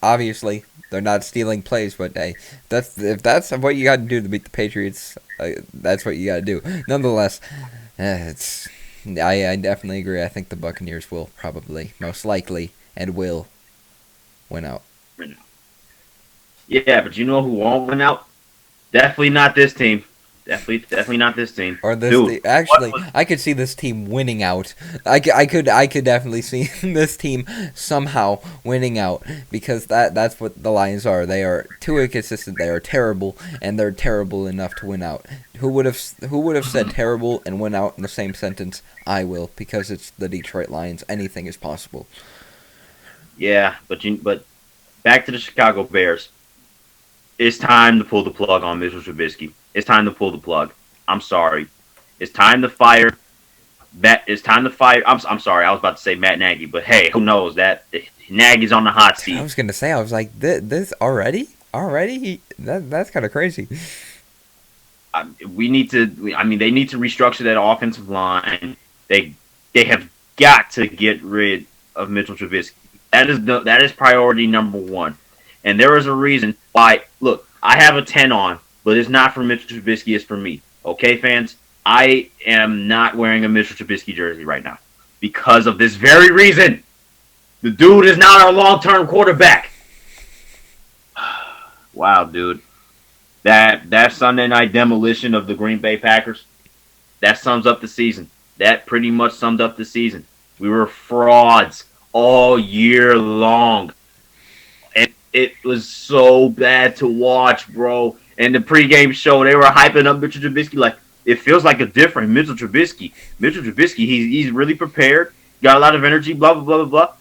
S3: Obviously, they're not stealing plays, but hey, if that's what you got to do to beat the Patriots, that's what you got to do. Nonetheless, I definitely agree. I think the Buccaneers will probably, most likely, and will win out.
S4: Yeah, but you know who won't win out? Definitely not this team. Definitely not this team.
S3: Or this actually, I could see this team winning out. I could definitely see this team somehow winning out, because that's what the Lions are. They are too inconsistent. They are terrible, and they're terrible enough to win out. Who would have said terrible and win out in the same sentence? I will, because it's the Detroit Lions. Anything is possible.
S4: Yeah, but back to the Chicago Bears. It's time to pull the plug on Mitchell Trubisky. It's time to pull the plug. I'm sorry. It's time to fire. It's time to fire. I'm sorry. I was about to say Matt Nagy, but hey, who knows that Nagy's on the hot seat.
S3: I was gonna say. I was like, this already. That's kind of crazy.
S4: They need to restructure that offensive line. They have got to get rid of Mitchell Trubisky. That is priority number one. And there is a reason why. Look, I have a 10 on, but it's not for Mitchell Trubisky. It's for me. Okay, fans? I am not wearing a Mitchell Trubisky jersey right now because of this very reason. The dude is not our long-term quarterback. Wow, dude. That Sunday night demolition of the Green Bay Packers, that sums up the season. That pretty much summed up the season. We were frauds all year long. It was so bad to watch, bro. And the pregame show, they were hyping up Mitchell Trubisky like it feels like a different Mitchell Trubisky. Mitchell Trubisky, he's really prepared, got a lot of energy, blah, blah, blah, blah, blah.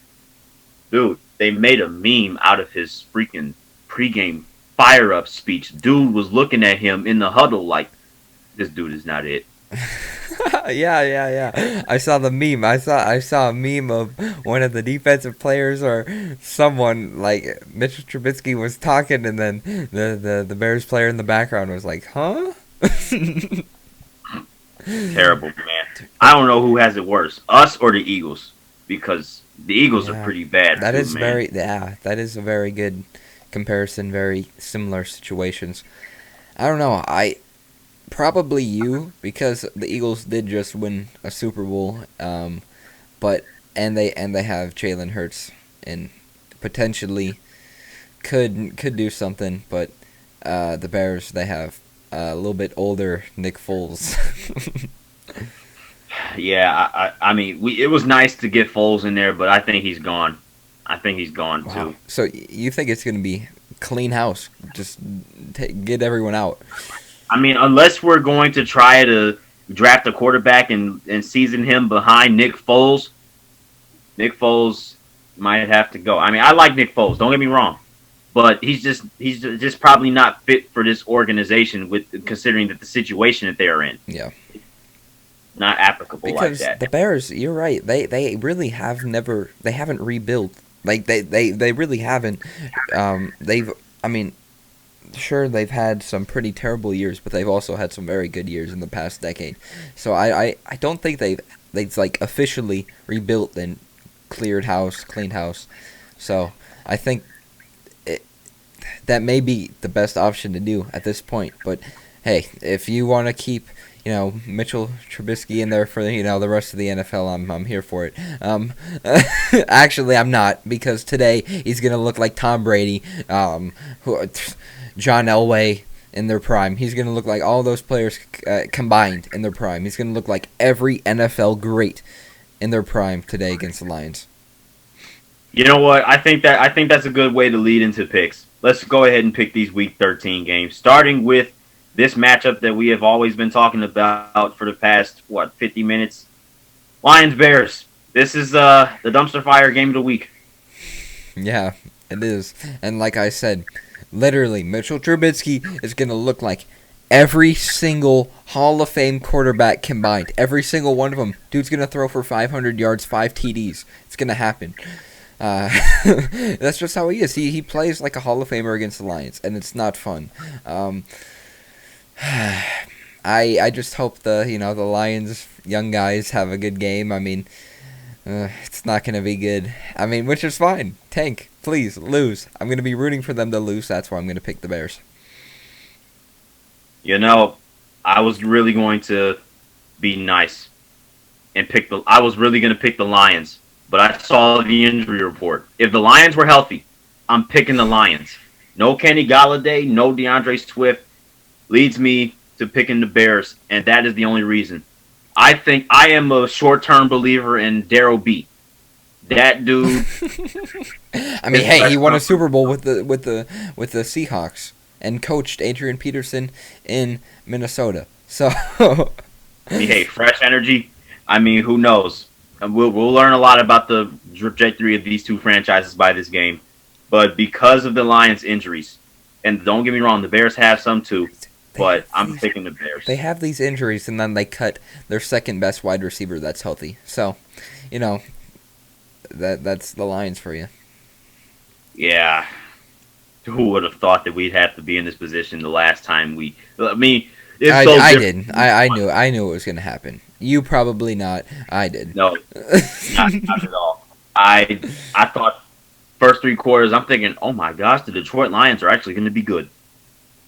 S4: Dude, they made a meme out of his freaking pregame fire-up speech. Dude was looking at him in the huddle like, this dude is not it.
S3: Yeah. I saw the meme. I saw a meme of one of the defensive players or someone, like Mitchell Trubisky was talking, and then the Bears player in the background was like, "Huh?"
S4: Terrible, man. I don't know who has it worse, us or the Eagles, because the Eagles are pretty bad.
S3: That is a very good comparison. Very similar situations. I don't know. Probably you, because the Eagles did just win a Super Bowl, but they have Jalen Hurts and potentially could do something, but the Bears, they have a little bit older Nick Foles.
S4: Yeah, I mean, it was nice to get Foles in there, but I think he's gone.
S3: Wow.
S4: Too.
S3: So you think it's going to be clean house? Just get everyone out.
S4: I mean, unless we're going to try to draft a quarterback and season him behind Nick Foles might have to go. I mean, I like Nick Foles, don't get me wrong, but he's just probably not fit for this organization, with considering that the situation that they're in.
S3: Yeah.
S4: Not applicable
S3: because
S4: like that.
S3: The Bears, you're right. They really haven't rebuilt. Like they really haven't. Sure, they've had some pretty terrible years, but they've also had some very good years in the past decade. So I don't think they've They've like officially rebuilt and cleaned house. So I think that may be the best option to do at this point. But hey, if you want to keep, Mitchell Trubisky in there for, the rest of the NFL, I'm here for it. Actually, I'm not, because today he's gonna look like Tom Brady, John Elway in their prime. He's gonna look like all those players combined in their prime. He's gonna look like every NFL great in their prime today against the Lions.
S4: You know what? I think that's a good way to lead into picks. Let's go ahead and pick these Week 13 games, starting with this matchup that we have always been talking about for the past 50 minutes. Lions Bears. This is the dumpster fire game of the week.
S3: Yeah, it is. And like I said, literally, Mitchell Trubisky is gonna look like every single Hall of Fame quarterback combined. Every single one of them. Dude's gonna throw for 500 yards, 5 TDs. It's gonna happen. That's just how he is. He plays like a Hall of Famer against the Lions, and it's not fun. I just hope the Lions young guys have a good game. I mean, it's not gonna be good. I mean, which is fine. Tank, please lose. I'm gonna be rooting for them to lose. That's why I'm gonna pick the Bears.
S4: I was really going to be nice and I was really going to pick the Lions, but I saw the injury report. If the Lions were healthy, I'm picking the Lions. No Kenny Galladay, no DeAndre Swift leads me to picking the Bears, and that is the only reason. I think I am a short-term believer in Darryl B. That dude.
S3: I mean, hey, he won a Super Bowl with the Seahawks and coached Adrian Peterson in Minnesota. So,
S4: hey, fresh energy. I mean, who knows? We'll learn a lot about the trajectory of these two franchises by this game. But because of the Lions' injuries, and don't get me wrong, the Bears have some too, but I'm picking the Bears.
S3: They have these injuries, and then they cut their second best wide receiver that's healthy. So, that's the Lions for you.
S4: Yeah. Who would have thought that we'd have to be in this position the last time we? I mean,
S3: I did. I knew it was going to happen. You probably not. I did.
S4: No, not at all. I thought first 3 quarters. I'm thinking, oh my gosh, the Detroit Lions are actually going to be good.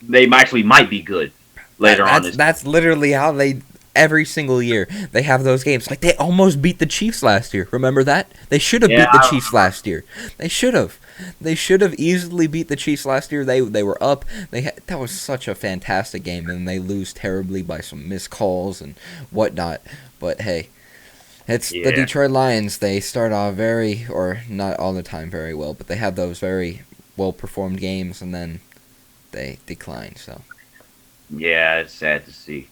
S4: They actually might be good later on.
S3: That's literally how they. Every single year they have those games. Like, they almost beat the Chiefs last year. Remember that? They should have beat the Chiefs last year. They should have. They should have easily beat the Chiefs last year. They were up. That was such a fantastic game, and they lose terribly by some missed calls and whatnot. But hey, it's the Detroit Lions. They start off or not all the time very well, but they have those very well-performed games, and then they decline. So
S4: yeah, it's sad to see.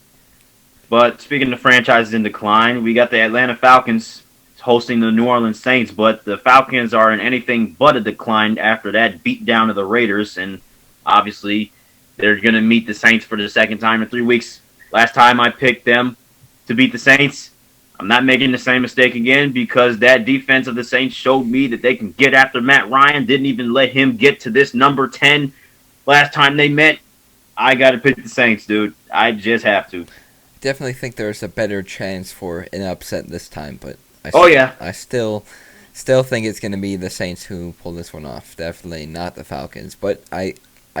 S4: But speaking of franchises in decline, we got the Atlanta Falcons hosting the New Orleans Saints, but the Falcons are in anything but a decline after that beat down of the Raiders, and obviously they're going to meet the Saints for the second time in 3 weeks. Last time I picked them to beat the Saints, I'm not making the same mistake again, because that defense of the Saints showed me that they can get after Matt Ryan. Didn't even let him get to this number 10 last time they met. I got to pick the Saints, dude. I just have to.
S3: Definitely think there's a better chance for an upset this time, but I still think it's going to be the Saints who pull this one off. Definitely not the Falcons, but I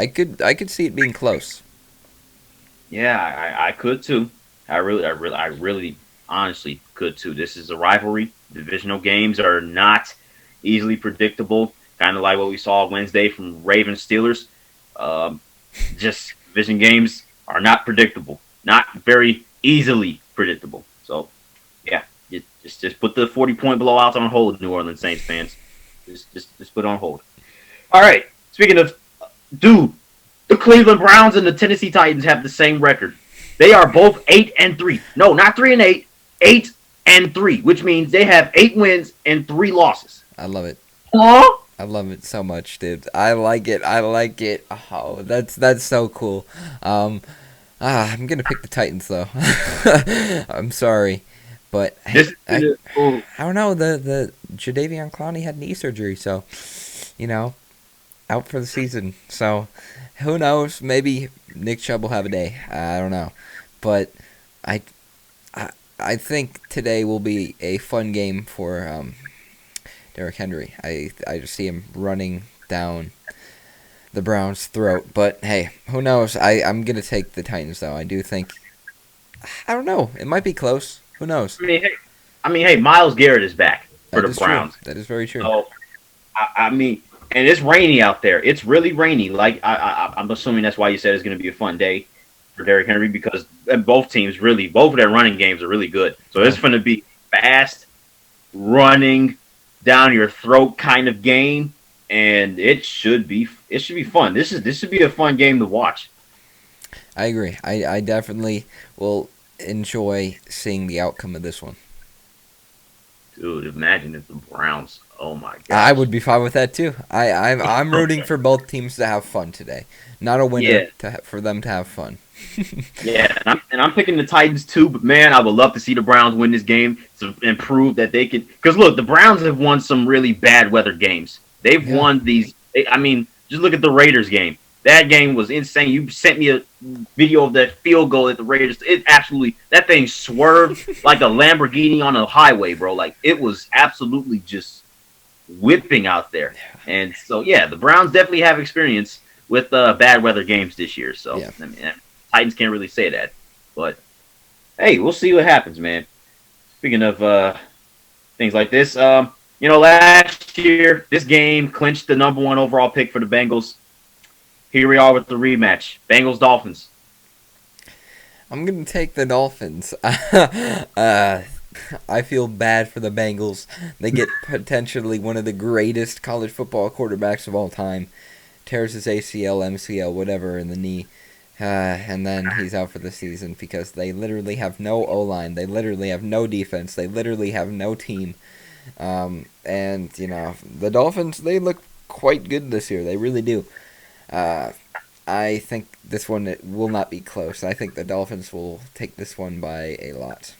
S3: could see it being close.
S4: Yeah, I could too. I really honestly could too. This is a rivalry. Divisional games are not easily predictable. Kind of like what we saw Wednesday from Ravens Steelers. Just division games are not predictable. Not very easily predictable. So, yeah, just put the 40-point blowouts on hold, New Orleans Saints fans. Just put it on hold. All right. Speaking of, the Cleveland Browns and the Tennessee Titans have the same record. They are both 8-3. No, not 3-8. 8-3, which means they have 8 wins and 3 losses.
S3: I love it.
S4: Huh?
S3: I love it so much, dude. I like it. Oh, that's so cool. I'm gonna pick the Titans though. I'm sorry, but I don't know. The Jadeveon Clowney had knee surgery, so out for the season. So who knows? Maybe Nick Chubb will have a day. I don't know, but I think today will be a fun game for Derrick Henry. I just see him running down the Browns' throat. But hey, who knows? I'm gonna take the Titans though. I do think. I don't know. It might be close. Who knows?
S4: Hey, Miles Garrett is back for
S3: That
S4: the
S3: is
S4: Browns.
S3: true. That is very true.
S4: So and it's rainy out there. It's really rainy. Like I'm assuming that's why you said it's going to be a fun day for Derrick Henry because both teams both of their running games are really good. So it's going to be fast, running down your throat kind of game, and it should be fun. This should be a fun game to watch.
S3: I agree. I definitely will enjoy seeing the outcome of this one.
S4: Dude, imagine if the Browns. Oh my god!
S3: I would be fine with that too. I'm rooting for both teams to have fun today, not a winner for them to have fun.
S4: Yeah, and I'm picking the Titans too. But man, I would love to see the Browns win this game and prove that they can. Because look, the Browns have won some really bad weather games. They've won these. I mean, just look at the Raiders game. That game was insane. You sent me a video of that field goal at the Raiders. That thing swerved like a Lamborghini on a highway, bro. Like it was absolutely just whipping out there. And so, yeah, the Browns definitely have experience with bad weather games this year. So, I mean, Titans can't really say that. But, hey, we'll see what happens, man. Speaking of things like this, last year, this game clinched the #1 overall pick for the Bengals. Here we are with the rematch. Bengals-Dolphins.
S3: I'm going to take the Dolphins. I feel bad for the Bengals. They get potentially one of the greatest college football quarterbacks of all time. Tears his ACL, MCL, whatever in the knee. And then he's out for the season because they literally have no O-line. They literally have no defense. They literally have no team. And, the Dolphins, they look quite good this year. They really do. I think this one will not be close. I think the Dolphins will take this one by a lot.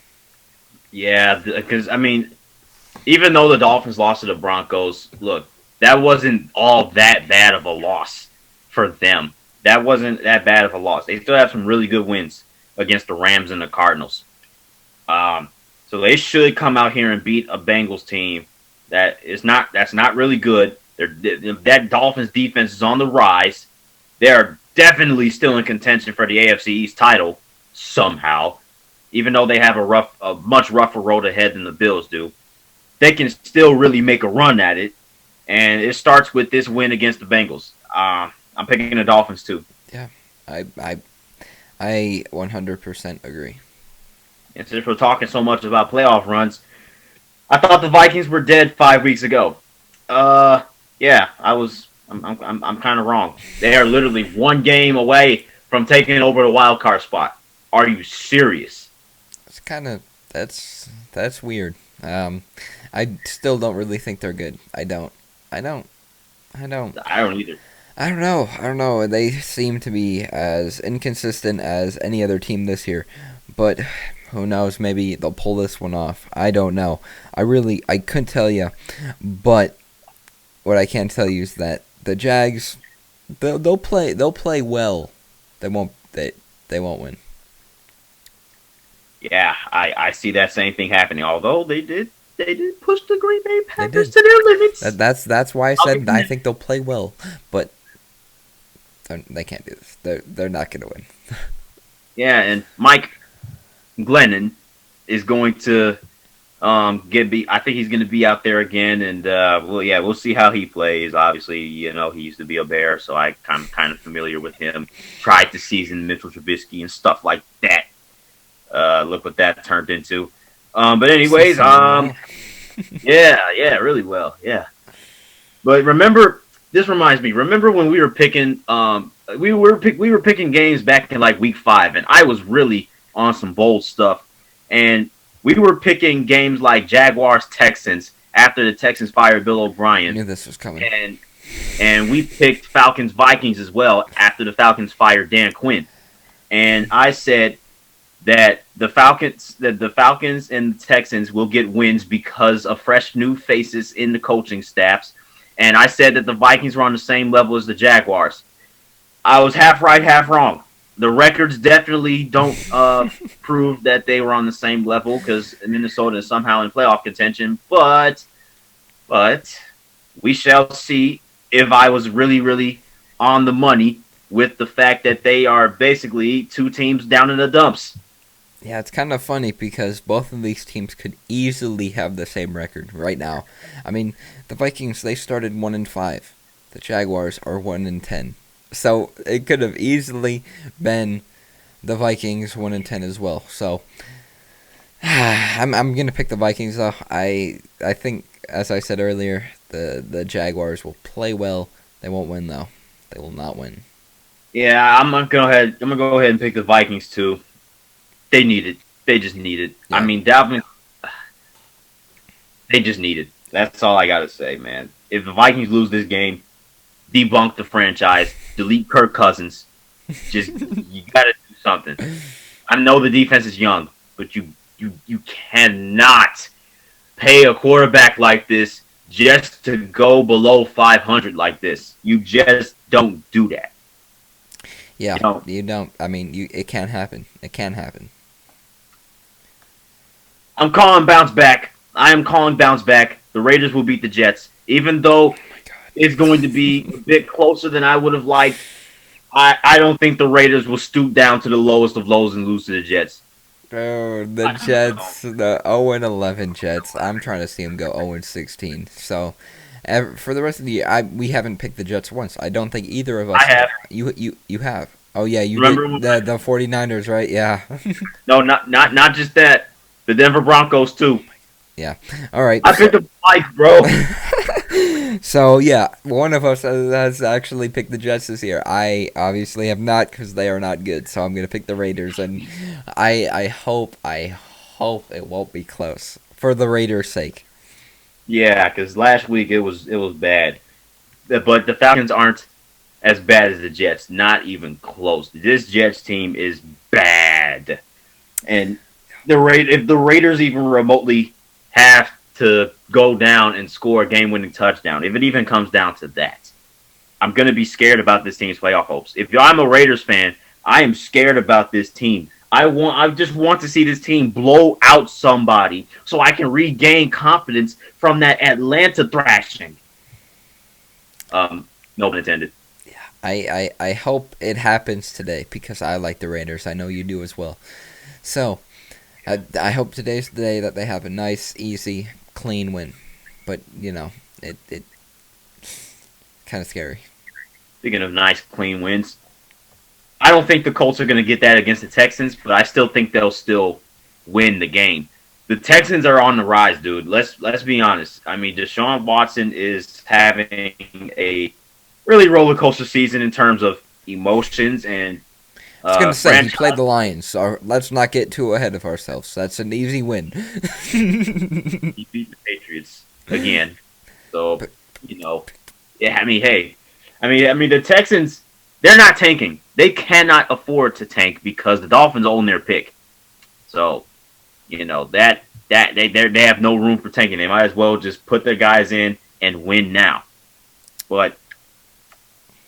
S4: Yeah, because, I mean, even though the Dolphins lost to the Broncos, look, that wasn't all that bad of a loss for them. That wasn't that bad of a loss. They still have some really good wins against the Rams and the Cardinals. So they should come out here and beat a Bengals team that's not really good. That Dolphins defense is on the rise. They are definitely still in contention for the AFC East title somehow. Even though they have a much rougher road ahead than the Bills do, they can still really make a run at it. And it starts with this win against the Bengals. I'm picking the Dolphins too.
S3: Yeah, I 100% agree.
S4: And since we're talking so much about playoff runs, I thought the Vikings were dead 5 weeks ago. Yeah, I'm kind of wrong. They are literally one game away from taking over the wild card spot. Are you serious?
S3: It's kind of that's weird. I still don't really think they're good. I don't either.
S4: I don't
S3: know. They seem to be as inconsistent as any other team this year. But who knows? Maybe they'll pull this one off. I don't know. I couldn't tell you. But what I can tell you is that the Jags, they'll play well. They won't win.
S4: Yeah, I see that same thing happening. Although they did push the Green Bay Packers to their limits.
S3: That's why I said I think they'll play well, but they can't do this. They're not going to win.
S4: Yeah, and Mike Glennon is going to I think he's going to be out there again, and we'll see how he plays. Obviously, he used to be a Bear, so I'm kind of familiar with him. Tried to season Mitchell Trubisky and stuff like that. Look what that turned into. But anyways, yeah, really well, yeah. But this reminds me. Remember when we were picking? We were picking games back in like week 5, and I was really on some bold stuff. And we were picking games like Jaguars-Texans after the Texans fired Bill O'Brien.
S3: I knew this was coming.
S4: And we picked Falcons-Vikings as well after the Falcons fired Dan Quinn. And I said that the Falcons and the Texans will get wins because of fresh new faces in the coaching staffs. And I said that the Vikings were on the same level as the Jaguars. I was half right, half wrong. the records definitely don't prove that they were on the same level because Minnesota is somehow in playoff contention. But we shall see if I was really, really on the money with the fact that they are basically two teams down in the dumps.
S3: Yeah, it's kind of funny because both of these teams could easily have the same record right now. I mean, the Vikings, they started 1-5. The Jaguars are 1-10. So it could have easily been the Vikings 1-10 as well. So I'm gonna pick the Vikings though. I think, as I said earlier, the Jaguars will play well. They won't win though. They will not win.
S4: Yeah, I'm gonna go ahead and pick the Vikings too. They need it. They just need it.
S3: Yeah.
S4: I mean, Dalvin. They just need it. That's all I gotta say, man. If the Vikings lose this game, debunk the franchise, delete Kirk Cousins. Just you gotta do something. I know the defense is young, but you cannot pay a quarterback like this just to go below 500 like this. You just don't do that.
S3: Yeah, you don't. I mean, it can happen. It can happen.
S4: I'm calling bounce back. I am calling bounce back. The Raiders will beat the Jets, even though it's going to be a bit closer than I would have liked. I don't think the Raiders will stoop down to the lowest of lows and lose to the Jets.
S3: Oh, the Jets, the 0-11 Jets. I'm trying to see them go 0-16. So, for the rest of the year, we haven't picked the Jets once. I don't think either of us.
S4: I have.
S3: You have. Oh yeah, you
S4: Remember
S3: did the 49ers, right? Yeah.
S4: No, not just that. The Denver Broncos too.
S3: Yeah. All right.
S4: I picked the Vikes, bro.
S3: So yeah, one of us has actually picked the Jets this year. I obviously have not because they are not good. So I'm gonna pick the Raiders, and I hope it won't be close for the Raiders' sake.
S4: Yeah, because last week it was bad, but the Falcons aren't as bad as the Jets. Not even close. This Jets team is bad, and if the Raiders even remotely have to go down and score a game-winning touchdown, if it even comes down to that, I'm going to be scared about this team's playoff hopes. If I'm a Raiders fan, I am scared about this team. I just want to see this team blow out somebody so I can regain confidence from that Atlanta thrashing. No pun intended.
S3: Yeah, I hope it happens today because I like the Raiders. I know you do as well. So I hope today's the day that they have a nice, easy, clean win. But, it kind of scary.
S4: Speaking of nice, clean wins, I don't think the Colts are going to get that against the Texans, but I still think they'll still win the game. The Texans are on the rise, dude. Let's be honest. I mean, Deshaun Watson is having a really roller coaster season in terms of emotions and
S3: I was going to say, he played the Lions, so let's not get too ahead of ourselves. That's an easy win.
S4: He beat the Patriots again. So, yeah, I mean, the Texans, they're not tanking. They cannot afford to tank because the Dolphins own their pick. So, that they have no room for tanking. They might as well just put their guys in and win now. But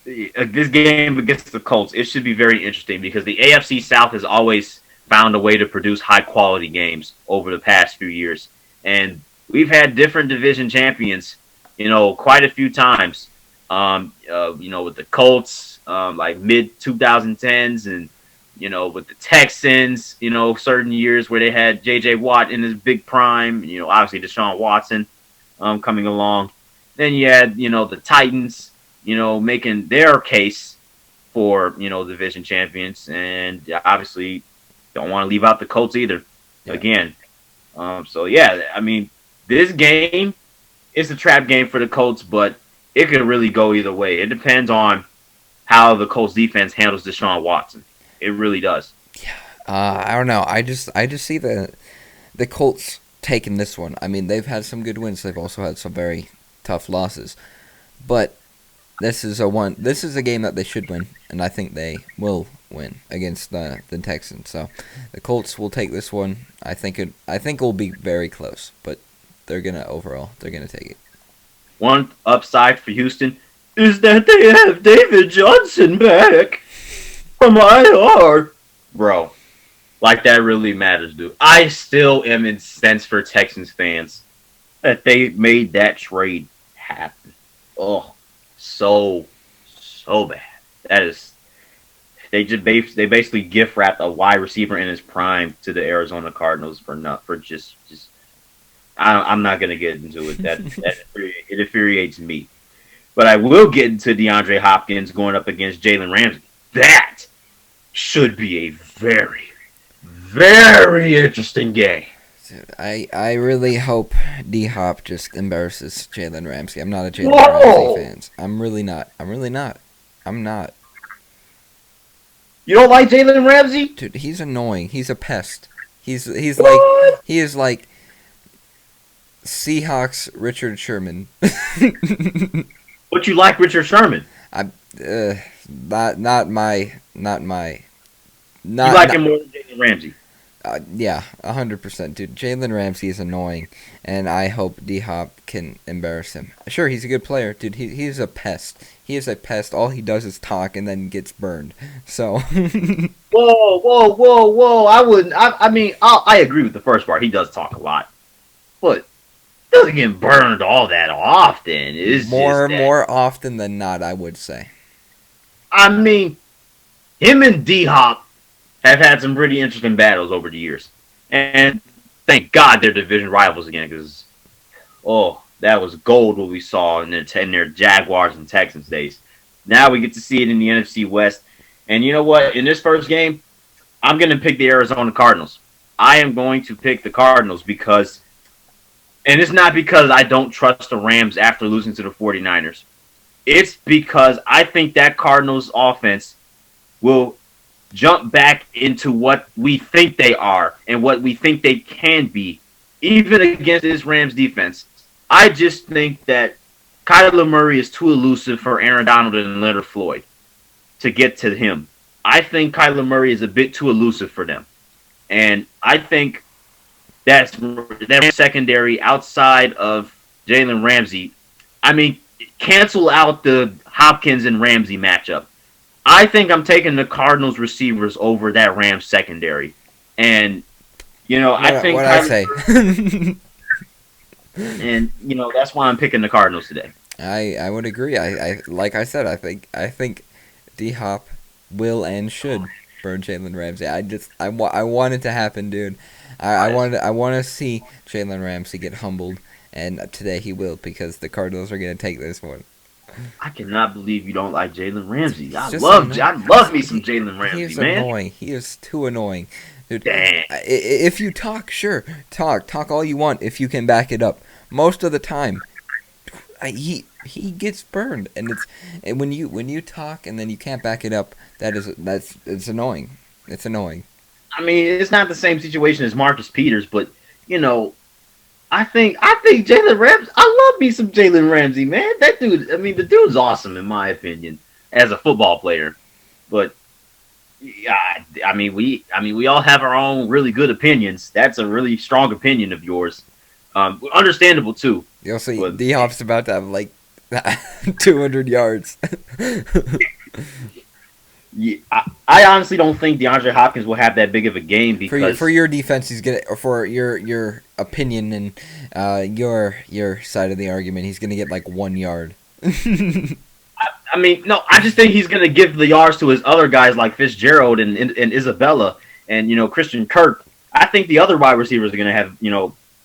S4: this game against the Colts, it should be very interesting because the AFC South has always found a way to produce high-quality games over the past few years. And we've had different division champions, quite a few times, with the Colts, like mid-2010s and, with the Texans, certain years where they had J.J. Watt in his big prime, obviously Deshaun Watson coming along. Then you had, the Titans, making their case for, division champions. And obviously don't want to leave out the Colts either, again. So, yeah, I mean, this game is a trap game for the Colts, but it could really go either way. It depends on how the Colts defense handles Deshaun Watson. It really does.
S3: Yeah, I don't know. I just see the Colts taking this one. I mean, they've had some good wins. They've also had some very tough losses. But this is a game that they should win, and I think they will win against the Texans. So the Colts will take this one. I think it will be very close, but they're gonna take it.
S4: One upside for Houston is that they have David Johnson back. from my heart, bro. Like that really matters, dude. I still am incensed for Texans fans that they made that trade happen. Oh, so bad. That is they basically gift wrapped a wide receiver in his prime to the Arizona Cardinals for just I'm not gonna get into it. It infuriates me. But I will get into DeAndre Hopkins going up against Jalen Ramsey. That should be a very, very interesting game.
S3: I really hope D-Hop just embarrasses Jalen Ramsey. I'm not a Jalen Ramsey fan. I'm really not. I'm not.
S4: You don't like Jalen Ramsey?
S3: Dude, he's annoying. He's a pest. He is like Seahawks Richard Sherman.
S4: But you like Richard Sherman?
S3: Not my.
S4: You like him more than Jalen Ramsey?
S3: Yeah, 100%, dude. Jalen Ramsey is annoying, and I hope D-Hop can embarrass him. Sure, he's a good player, dude. He's a pest. He is a pest. All he does is talk and then gets burned. So.
S4: Whoa! I agree with the first part. He does talk a lot, but he doesn't get burned all that often. It's
S3: more often than not, I would say.
S4: I mean, him and D-Hop have had some pretty interesting battles over the years. And thank God they're division rivals again, because, that was gold what we saw in their Jaguars and Texans days. Now we get to see it in the NFC West. And you know what? In this first game, I'm going to pick the Arizona Cardinals. I am going to pick the Cardinals because, and it's not because I don't trust the Rams after losing to the 49ers. It's because I think that Cardinals offense will jump back into what we think they are and what we think they can be, even against this Rams defense. I just think that Kyler Murray is too elusive for Aaron Donald and Leonard Floyd to get to him. I think Kyler Murray is a bit too elusive for them. And I think that secondary outside of Jalen Ramsey, cancel out the Hopkins and Ramsey matchup. I think I'm taking the Cardinals receivers over that Rams secondary. And, I think...
S3: What'd I say?
S4: And, that's why I'm picking the Cardinals today.
S3: I would agree. I like I said, I think D-Hop will and should burn Jalen Ramsey. I want it to happen, dude. I want to see Jalen Ramsey get humbled, and today he will, because the Cardinals are going to take this one.
S4: I cannot believe you don't like Jalen Ramsey. I love me some Jalen Ramsey,
S3: He is
S4: man.
S3: annoying. He is too annoying. Dude,
S4: Dang.
S3: If you talk, sure, talk all you want if you can back it up. Most of the time, he gets burned, and when you talk and then you can't back it up, it's annoying. It's annoying.
S4: It's not the same situation as Marcus Peters, but I think Jalen Ramsey. I love me some Jalen Ramsey, man. That dude. The dude's awesome in my opinion as a football player. But we all have our own really good opinions. That's a really strong opinion of yours. Understandable too.
S3: You'll see. D-Hop's about to have like 200 yards.
S4: Yeah, I honestly don't think DeAndre Hopkins will have that big of a game because
S3: for your defense, he's gonna, or for your opinion and your side of the argument, he's gonna get like 1 yard.
S4: No, I just think he's gonna give the yards to his other guys like Fitzgerald and Isabella and Christian Kirk. I think the other wide receivers are gonna have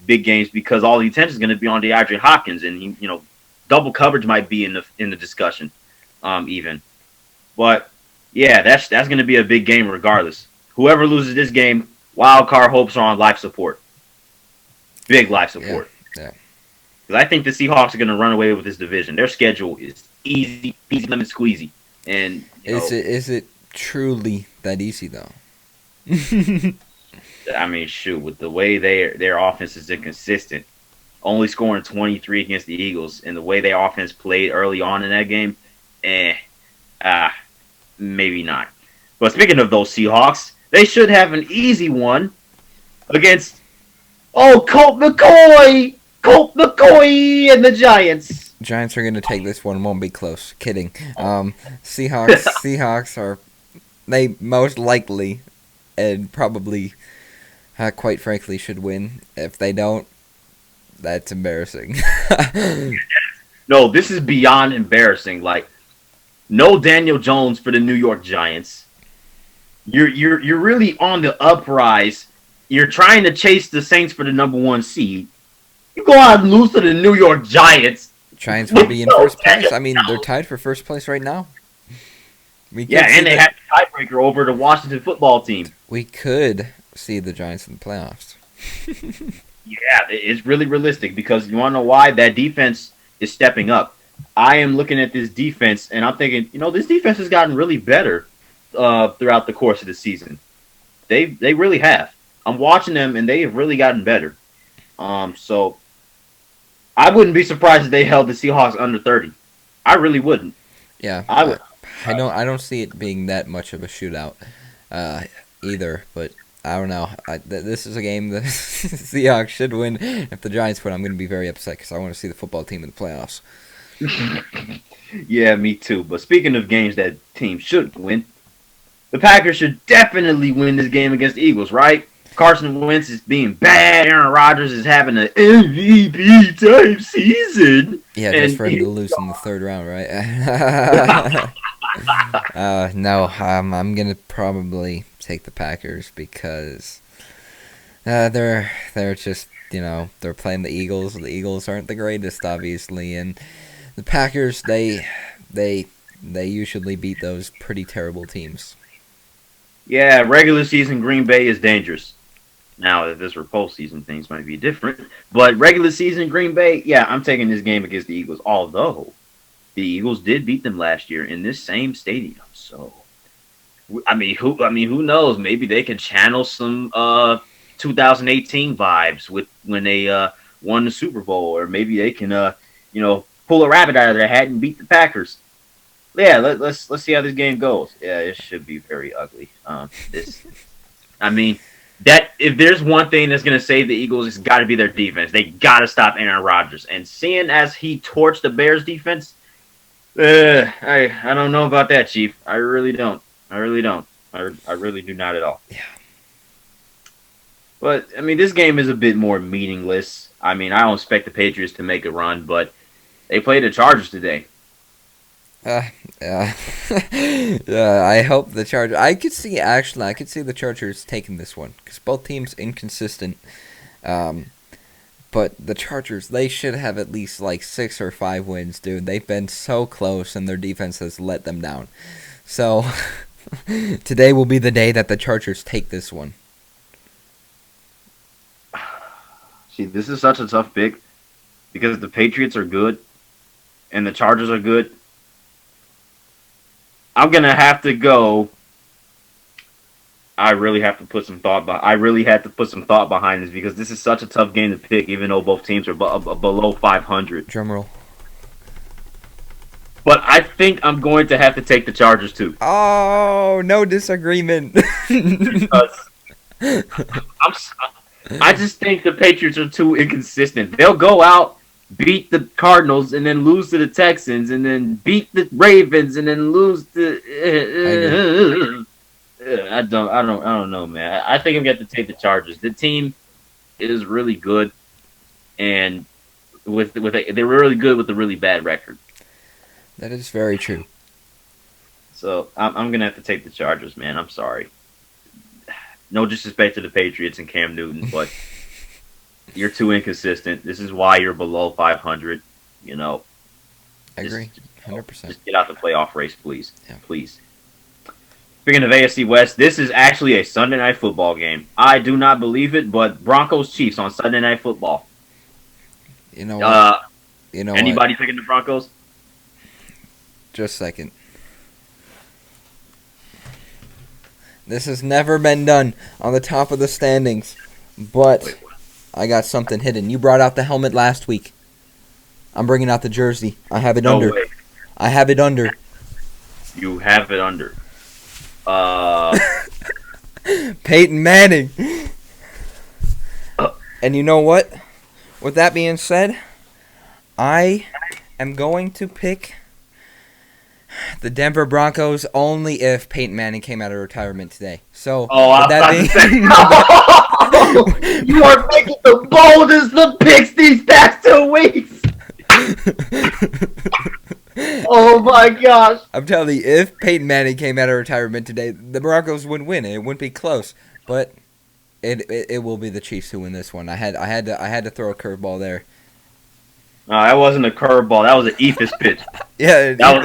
S4: big games because all the attention is gonna be on DeAndre Hopkins, and double coverage might be in the discussion, even, but. Yeah, that's going to be a big game regardless. Whoever loses this game, wild card hopes are on life support. Big life support.
S3: Yeah.
S4: Because I think the Seahawks are going to run away with this division. Their schedule is easy, lemon squeezy. And
S3: is it truly that easy though?
S4: Shoot, with the way their offense is inconsistent, only scoring 23 against the Eagles, and the way their offense played early on in that game, maybe not. But speaking of those Seahawks, they should have an easy one against Colt McCoy and the Giants.
S3: Giants are going to take this one. Won't be close. Kidding. Seahawks are they most likely and probably, quite frankly, should win. If they don't, that's embarrassing.
S4: No, this is beyond embarrassing. Like, no Daniel Jones for the New York Giants. You're really on the uprise. You're trying to chase the Saints for the #1 seed. You go out and lose to the New York Giants.
S3: Giants will be in first place. I mean, they're tied for first place right now.
S4: Yeah, and they had the tiebreaker over the Washington football team.
S3: We could see the Giants in the playoffs.
S4: Yeah, it's really realistic because you want to know why? That defense is stepping up. I am looking at this defense, and I'm thinking, this defense has gotten really better throughout the course of the season. They really have. I'm watching them, and they have really gotten better. So I wouldn't be surprised if they held the Seahawks under 30. I really wouldn't.
S3: Yeah,
S4: I would.
S3: I don't see it being that much of a shootout either, but I don't know. This is a game the Seahawks should win. If the Giants win, I'm going to be very upset because I want to see the football team in the playoffs.
S4: Yeah, me too. But speaking of games that teams should win, the Packers should definitely win this game against the Eagles, right? Carson Wentz is being bad. Aaron Rodgers is having an MVP type season.
S3: Yeah, just for him to lose in the third round, right? No, I'm gonna probably take the Packers because they're just they're playing the Eagles. The Eagles aren't the greatest, obviously, and the Packers they usually beat those pretty terrible teams.
S4: Yeah, regular season Green Bay is dangerous. Now, if this were postseason, things might be different. But regular season Green Bay, yeah, I'm taking this game against the Eagles. Although the Eagles did beat them last year in this same stadium, so who knows? Maybe they can channel some 2018 vibes with when they won the Super Bowl, or maybe they can pull a rabbit out of their hat and beat the Packers. Yeah, let's see how this game goes. Yeah, it should be very ugly. That if there's one thing that's going to save the Eagles, it's got to be their defense. They got to stop Aaron Rodgers. And seeing as he torched the Bears defense, I don't know about that, Chief. I really don't. I really do not at all.
S3: Yeah.
S4: But this game is a bit more meaningless. I don't expect the Patriots to make a run, but they played the Chargers today.
S3: Yeah. I hope the Chargers. I could see the Chargers taking this one because both teams inconsistent. But the Chargers, they should have at least like 6 or 5 wins, dude. They've been so close, and their defense has let them down. So today will be the day that the Chargers take this one.
S4: See, this is such a tough pick because the Patriots are good and the Chargers are good. I'm going to have to go. I really have to put some thought behind this because this is such a tough game to pick, even though both teams are below 500.
S3: Drumroll.
S4: But I think I'm going to have to take the Chargers too.
S3: Oh, no disagreement.
S4: Because I just think the Patriots are too inconsistent. They'll go out, beat the Cardinals, and then lose to the Texans, and then beat the Ravens, and then lose to. I don't know, man. I think I'm going to take the Chargers. The team is really good, and they're really good with a really bad record.
S3: That is very true.
S4: So I'm going to have to take the Chargers, man. I'm sorry. No disrespect to the Patriots and Cam Newton, but you're too inconsistent. This is why you're below 500.
S3: I agree, 100%.
S4: Just get out the playoff race, please.
S3: Yeah.
S4: Please. Speaking of AFC West, this is actually a Sunday Night Football game. I do not believe it, but Broncos-Chiefs on Sunday Night Football.
S3: You know what?
S4: Anybody picking the Broncos?
S3: Just a second. This has never been done on the top of the standings, but I got something hidden. You brought out the helmet last week. I'm bringing out the jersey. I have it under.
S4: Way.
S3: I have it under.
S4: You have it under.
S3: Peyton Manning. And you know what? With that being said, I am going to pick The Denver Broncos only if Peyton Manning came out of retirement today. So,
S4: I was about to say, you are making the boldest of picks these past 2 weeks. Oh my gosh!
S3: I'm telling you, if Peyton Manning came out of retirement today, the Broncos would win. It wouldn't be close, but it will be the Chiefs who win this one. I had to throw a curveball there.
S4: No, that wasn't a curveball. That was an Ephus pitch.
S3: Yeah,
S4: that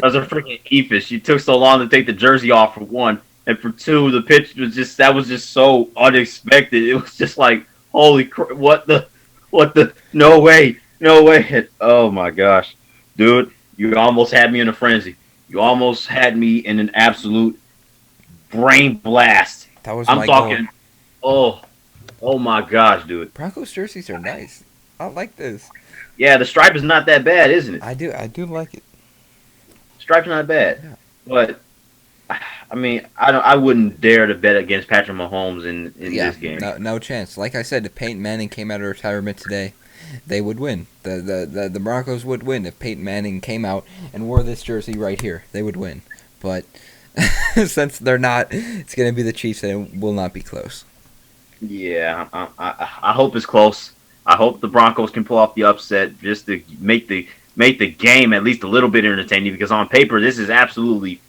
S4: was a freaking Ephus. She took so long to take the jersey off for one, and for two, the pitch was just so unexpected. It was just like, holy crap! What the? No way! Oh my gosh, dude! You almost had me in a frenzy. You almost had me in an absolute brain blast.
S3: That was
S4: I'm
S3: my
S4: talking.
S3: goal.
S4: Oh my gosh, dude!
S3: Broncos jerseys are nice. I like this.
S4: Yeah, the stripe is not that bad, isn't it?
S3: I do like it.
S4: Stripe's not bad,
S3: Yeah.
S4: but I mean, I wouldn't dare to bet against Patrick Mahomes in this game.
S3: No chance. Like I said, if Peyton Manning came out of retirement today, they would win. The Broncos would win if Peyton Manning came out and wore this jersey right here. They would win. But since they're not, it's going to be the Chiefs, and it will not be close.
S4: Yeah, I hope it's close. I hope the Broncos can pull off the upset just to make the game at least a little bit entertaining, because on paper this is absolutely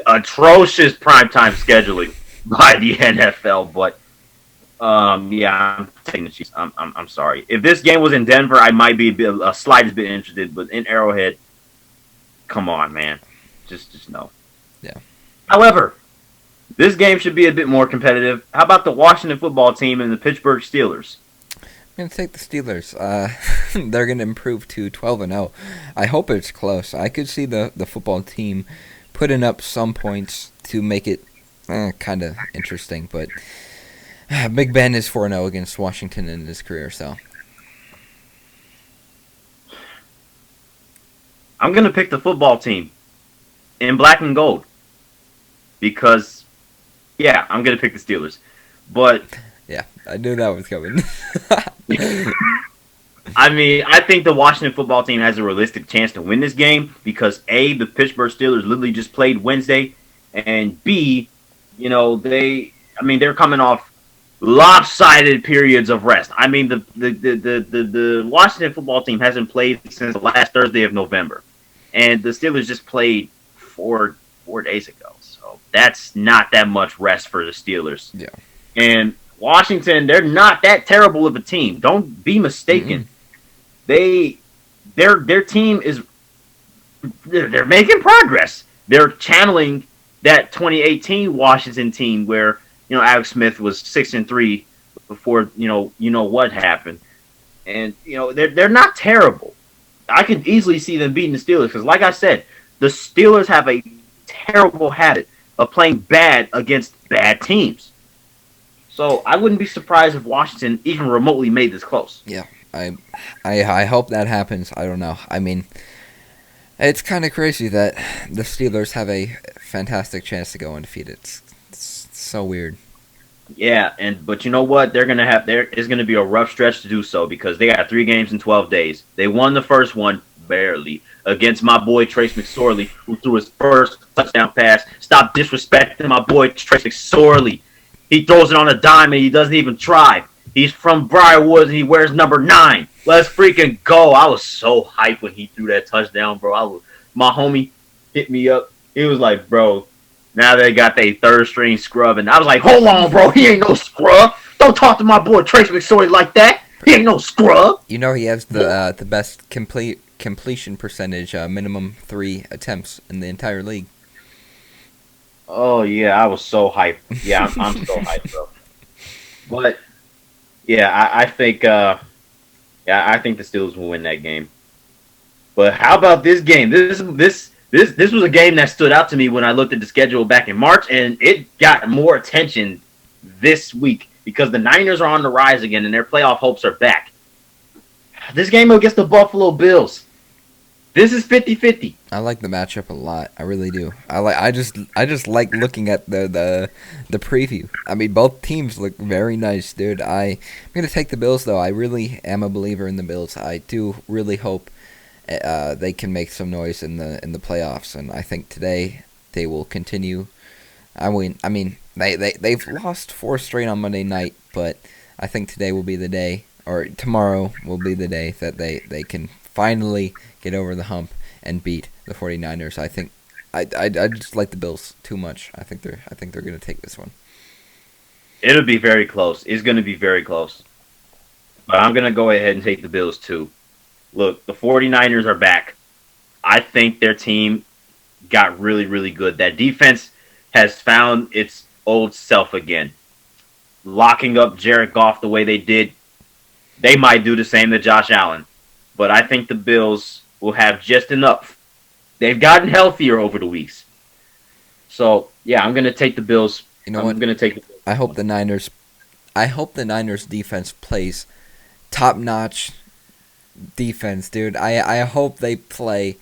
S4: atrocious primetime scheduling by the NFL. But yeah, I'm taking the Chiefs. I'm sorry. If this game was in Denver, I might be a slightest bit interested, but in Arrowhead, come on, man, just no.
S3: Yeah. Going
S4: This game should be a bit more competitive. How about the Washington football team and the Pittsburgh Steelers?
S3: to take the Steelers. They're going to improve to 12-0. I hope it's close. I could see the football team putting up some points to make it kind of interesting. But Big Ben is 4-0 against Washington in his career, so.
S4: I'm going to pick the football team in black and gold because, yeah, I'm going to pick the Steelers. But
S3: yeah, I knew that was coming.
S4: I mean, I think the Washington football team has a realistic chance to win this game because A, the Pittsburgh Steelers literally just played Wednesday, and B, they're coming off lopsided periods of rest. I mean, the Washington football team hasn't played since the last Thursday of November, and the Steelers just played four days ago. So that's not that much rest for the Steelers.
S3: Yeah.
S4: And Washington, they're not that terrible of a team. Don't be mistaken. Their team is they're making progress. They're channeling that 2018 Washington team where Alex Smith was 6-3 before what happened, and they're not terrible. I could easily see them beating the Steelers because, like I said, the Steelers have a terrible habit of playing bad against bad teams. So I wouldn't be surprised if Washington even remotely made this close.
S3: Yeah, I hope that happens. I don't know. I mean, it's kind of crazy that the Steelers have a fantastic chance to go undefeated. It's so weird.
S4: Yeah, but you know what? There is gonna be a rough stretch to do so because they got 3 games in 12 days. They won the first one barely against my boy Trace McSorley, who threw his first touchdown pass. Stop disrespecting my boy Trace McSorley. He throws it on a dime and he doesn't even try. He's from Briarwoods and he wears number 9. Let's freaking go. I was so hyped when he threw that touchdown, bro. My homie hit me up. He was like, bro, now they got their third string scrub. And I was like, hold on, bro. He ain't no scrub. Don't talk to my boy Trace McSorley like that. He ain't no scrub.
S3: He has the best completion percentage, minimum 3 attempts in the entire league.
S4: Oh, yeah, I was so hyped. Yeah, I'm so hyped, bro. But, yeah, I think the Steelers will win that game. But how about this game? This was a game that stood out to me when I looked at the schedule back in March, and it got more attention this week because the Niners are on the rise again, and their playoff hopes are back. This game against the Buffalo Bills. This is 50-50.
S3: I like the matchup a lot. I really do. I just like looking at the preview. I mean, both teams look very nice, dude. I'm gonna take the Bills though. I really am a believer in the Bills. I do really hope they can make some noise in the playoffs. And I think today they will continue. I mean, they've lost 4 straight on Monday night, but I think today will be the day, or tomorrow will be the day that they can finally get over the hump and beat the 49ers. I think I just like the Bills too much. I think they're going to take this one.
S4: It'll be very close. It's going to be very close. But I'm going to go ahead and take the Bills too. Look, the 49ers are back. I think their team got really, really good. That defense has found its old self again. Locking up Jared Goff the way they did, they might do the same to Josh Allen. But I think the Bills will have just enough. They've gotten healthier over the weeks. So, yeah, I'm going to take the Bills.
S3: You know what?
S4: I'm going to take the Bills.
S3: I hope the Niners defense plays top-notch defense, dude. I hope they play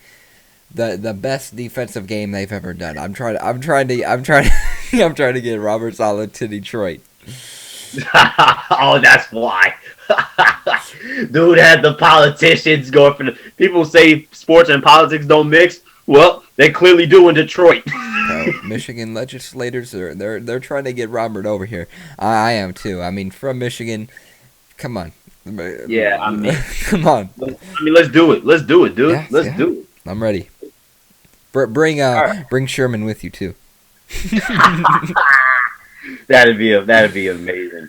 S3: the best defensive game they've ever done. I'm trying to get Robert Saleh to Detroit.
S4: Oh, that's why. Dude had the politicians going for the people say sports and politics don't mix. Well, they clearly do in Detroit.
S3: Bro, Michigan legislators they're trying to get Robert over here. I am too. I mean, from Michigan, come on.
S4: Yeah, I mean,
S3: come on.
S4: Let's do it. Let's do it, dude.
S3: Yeah,
S4: let's do it.
S3: I'm ready. Bring Sherman with you too.
S4: That'd be amazing.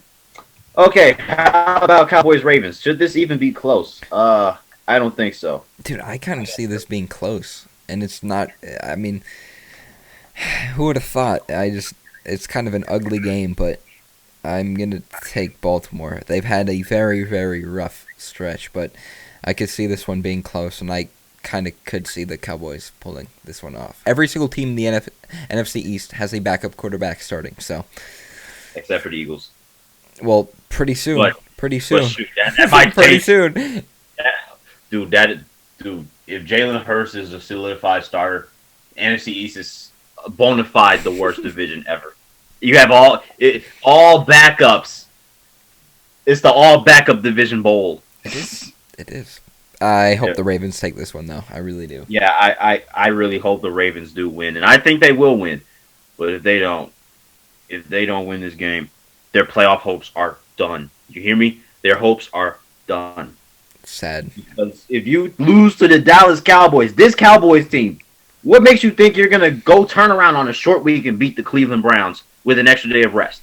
S4: Okay, how about Cowboys Ravens? Should this even be close? I don't think so.
S3: Dude, I kind of see this being close, and it's not. I mean, who would have thought? It's kind of an ugly game, but I'm gonna take Baltimore. They've had a very, very rough stretch, but I could see this one being close, and I kind of could see the Cowboys pulling this one off. Every single team in the NFC East has a backup quarterback starting, so.
S4: Except for the Eagles.
S3: Well, pretty soon.
S4: But shoot, that might
S3: pretty
S4: change.
S3: soon.
S4: Dude, if Jalen Hurts is a solidified starter, NFC East is bona fide the worst division ever. You have all backups. It's the all backup division bowl.
S3: It is. I hope the Ravens take this one, though. I really do.
S4: Yeah, I really hope the Ravens do win, and I think they will win. But if they don't win this game, their playoff hopes are done. You hear me? Their hopes are done.
S3: Sad.
S4: Because if you lose to the Dallas Cowboys, this Cowboys team, what makes you think you're going to go turn around on a short week and beat the Cleveland Browns with an extra day of rest?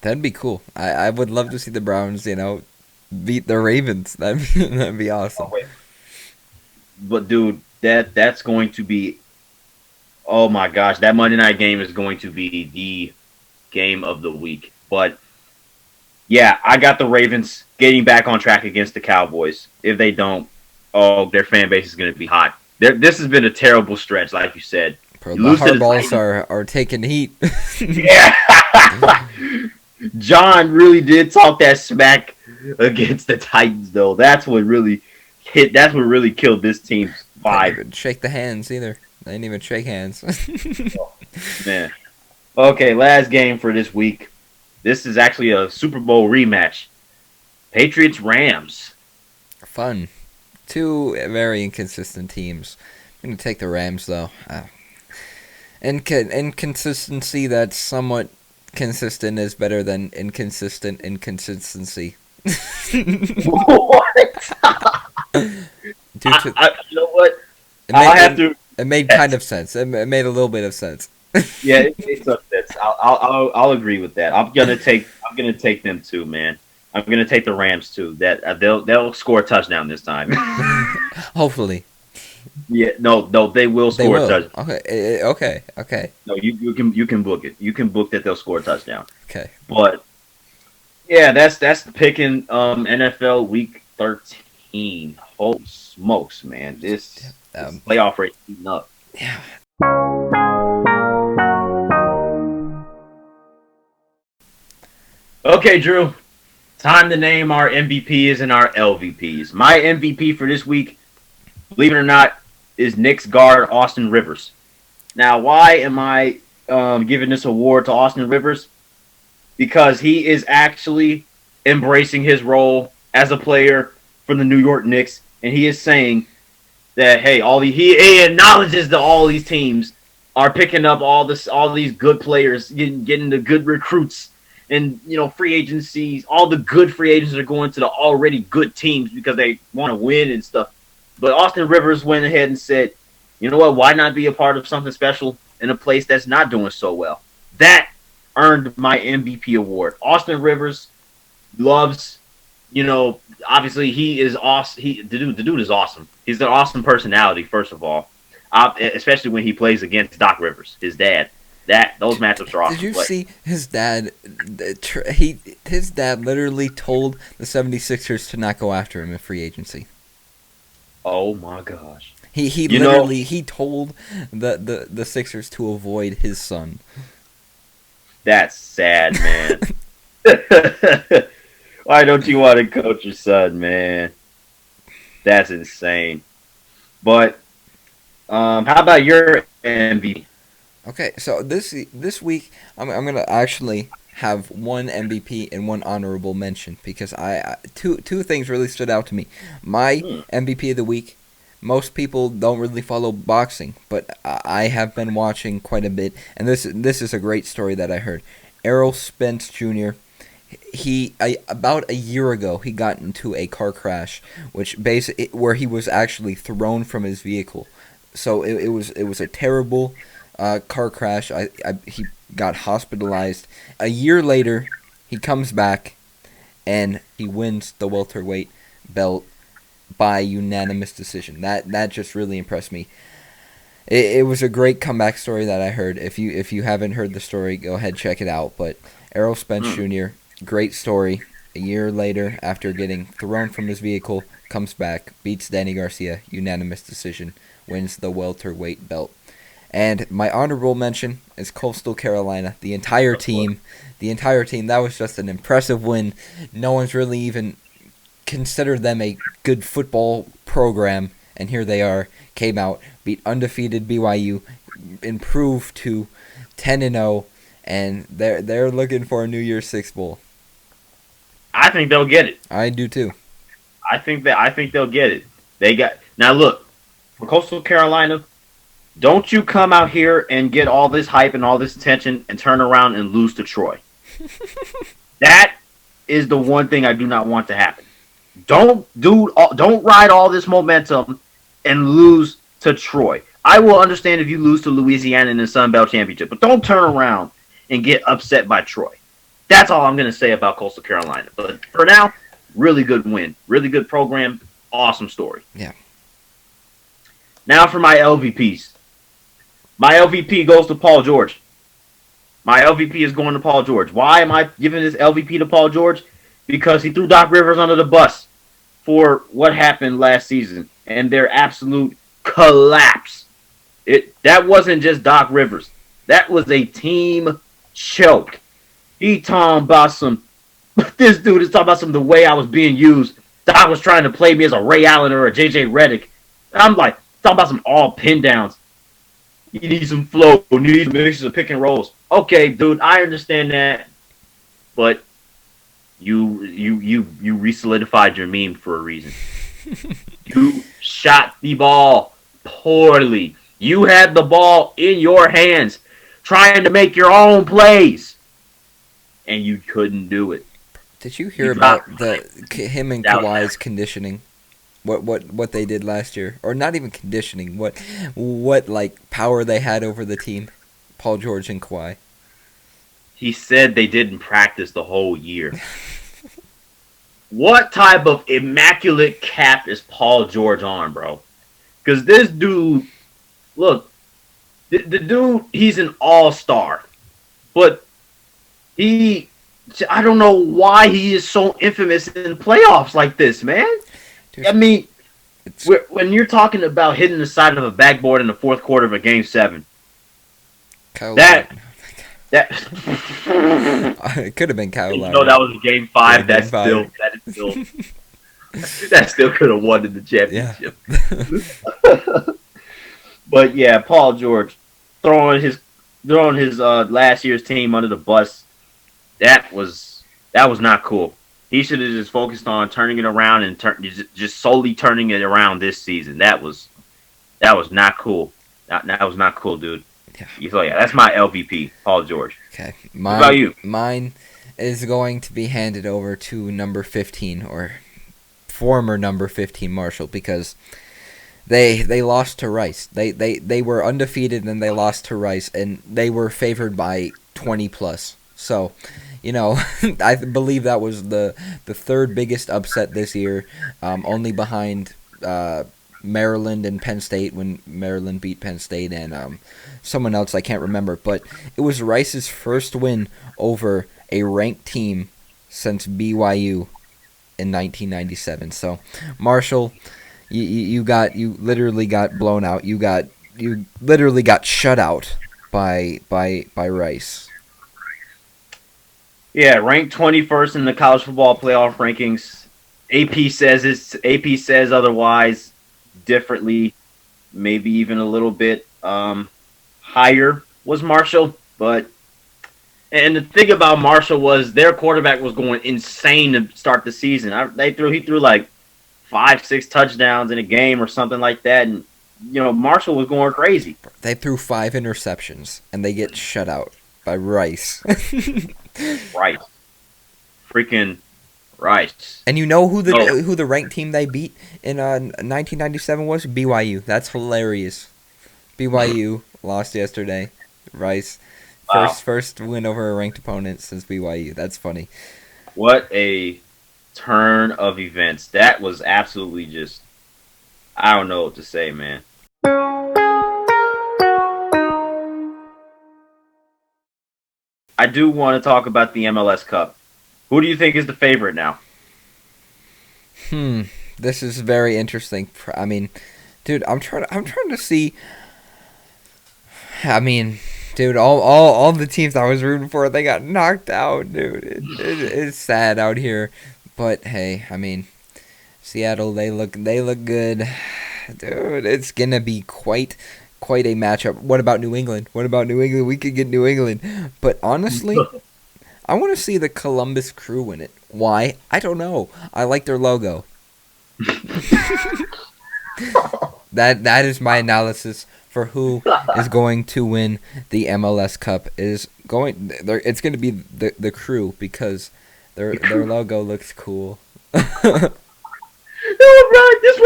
S3: That'd be cool. I would love to see the Browns, beat the Ravens. That'd be awesome.
S4: But, dude, that's going to be... Oh, my gosh. That Monday night game is going to be the game of the week. But, yeah, I got the Ravens getting back on track against the Cowboys. If they don't, their fan base is going to be hot. This has been a terrible stretch, like you said.
S3: Bro, the Hardballs are taking heat.
S4: Yeah. John really did talk that smack against the Titans, though. That's what really killed this team's vibe.
S3: They didn't even shake the hands either. They didn't even shake hands.
S4: Oh, man. Okay, last game for this week. This is actually a Super Bowl rematch. Patriots-Rams.
S3: Fun. Two very inconsistent teams. I'm going to take the Rams, though. Inconsistency that's somewhat consistent is better than inconsistent inconsistency.
S4: What?
S3: You
S4: know what?
S3: It made kind of sense. It made a little bit of sense.
S4: Yeah, it makes some sense. I'll agree with that. I'm gonna take them too, man. I'm gonna take the Rams too. That they'll score a touchdown this time.
S3: Hopefully.
S4: Yeah, no, they will score a touchdown.
S3: Okay.
S4: No, you can book it. You can book that they'll score a touchdown.
S3: Okay.
S4: But yeah, that's picking NFL Week 13. Holy smokes, man! This playoff race heating up.
S3: Yeah.
S4: Okay, Drew. Time to name our MVPs and our LVPs. My MVP for this week, believe it or not, is Knicks guard Austin Rivers. Now, why am I giving this award to Austin Rivers? Because he is actually embracing his role as a player for the New York Knicks, and he is saying that hey, he acknowledges that all these teams are picking up all these good players, getting the good recruits, and free agencies. All the good free agents are going to the already good teams because they want to win and stuff. But Austin Rivers went ahead and said, you know what? Why not be a part of something special in a place that's not doing so well? That earned my MVP award. Austin Rivers loves, obviously he is awesome. The dude is awesome. He's an awesome personality, first of all, especially when he plays against Doc Rivers, his dad. Those matchups are awesome.
S3: Did you see his dad? His dad literally told the 76ers to not go after him in free agency.
S4: Oh my gosh.
S3: He literally he told the Sixers to avoid his son.
S4: That's sad, man. Why don't you want to coach your son, man? That's insane. But how about your MVP?
S3: Okay, so this week I'm gonna actually have one MVP and one honorable mention because two things really stood out to me. My MVP of the week. Most people don't really follow boxing, but I have been watching quite a bit, and this is a great story that I heard. Errol Spence Jr. About a year ago he got into a car crash, where he was actually thrown from his vehicle. So it was a terrible car crash. He got hospitalized. A year later, he comes back, and he wins the welterweight belt by unanimous decision. That just really impressed me. It was a great comeback story that I heard. If you haven't heard the story, go ahead check it out. But Errol Spence Jr., great story. A year later, after getting thrown from his vehicle, comes back, beats Danny Garcia, unanimous decision, wins the welterweight belt. And my honorable mention is Coastal Carolina. The entire team, that was just an impressive win. No one's really even considered them a good football program, and here they are, came out, beat undefeated BYU, improved to 10-0, and they're looking for a New Year's Six bowl.
S4: I think they'll get it.
S3: I do too.
S4: I think they'll get it. Now look, for Coastal Carolina, don't you come out here and get all this hype and all this attention and turn around and lose to Troy. That is the one thing I do not want to happen. Don't ride all this momentum and lose to Troy. I will understand if you lose to Louisiana in the Sun Belt Championship, but don't turn around and get upset by Troy. That's all I'm going to say about Coastal Carolina. But for now, really good win. Really good program. Awesome story.
S3: Yeah.
S4: Now for my LVPs. My LVP goes to Paul George. My LVP is going to Paul George. Why am I giving this LVP to Paul George? Because he threw Doc Rivers under the bus for what happened last season and their absolute collapse. That wasn't just Doc Rivers. That was a team choke. This dude is talking about the way I was being used. Doc was trying to play me as a Ray Allen or a JJ Redick. I'm like, talking about some all pin downs. You need some flow. You need some mixes of pick and rolls. Okay, dude, I understand that. But you re-solidified your meme for a reason. You shot the ball poorly. You had the ball in your hands trying to make your own plays. And you couldn't do it.
S3: Did you hear about him and Kawhi's conditioning? What they did last year, or not even conditioning? What like power they had over the team? Paul George and Kawhi.
S4: He said they didn't practice the whole year. What type of immaculate cap is Paul George on, bro? Because this dude, look, the dude, he's an all-star, but I don't know why he is so infamous in playoffs like this, man. I mean, when you're talking about hitting the side of a backboard in the fourth quarter of a Game 7, that
S3: it could have been Kyle Lowry.
S4: No, that was a Game 5.
S3: Yeah,
S4: That still could have won in the championship.
S3: Yeah.
S4: But yeah, Paul George throwing his last year's team under the bus. That was not cool. He should have just focused on turning it around and just solely turning it around this season. That was That was not cool. That was not cool, dude.
S3: Yeah.
S4: So yeah, that's my LVP, Paul George.
S3: Okay.
S4: What about you?
S3: Mine is going to be handed over to number 15 or former number 15 Marshall because they lost to Rice. They were undefeated and they lost to Rice and they were favored by 20 plus. So, I believe that was the third biggest upset this year, only behind Maryland and Penn State when Maryland beat Penn State and someone else I can't remember. But it was Rice's first win over a ranked team since BYU in 1997. So, Marshall, you literally got blown out. You literally got shut out by Rice.
S4: Yeah, ranked 21st in the college football playoff rankings. AP says otherwise, differently, maybe even a little bit higher was Marshall. And the thing about Marshall was their quarterback was going insane to start the season. He threw like 5-6 touchdowns in a game or something like that, and Marshall was going crazy.
S3: They threw 5 interceptions and they get shut out by Rice.
S4: Rice. Freaking Rice.
S3: And you know who the ranked team they beat in 1997 was? BYU. That's hilarious. BYU lost yesterday. Rice. First win over a ranked opponent since BYU. That's funny.
S4: What a turn of events. That was absolutely just, I don't know what to say, man. I do want to talk about the MLS Cup. Who do you think is the favorite now?
S3: This is very interesting. I mean, dude, I'm trying to see. I mean, dude, all the teams I was rooting for, they got knocked out, dude. It's sad out here, but hey, I mean, Seattle, they look good, dude. It's gonna be quite a matchup. What about New England? We could get New England, but honestly, I want to see the Columbus Crew win it. Why? I don't know. I like their logo. That is my analysis for who is going to win the MLS Cup. It's going to be the Crew because their logo looks cool.
S4: This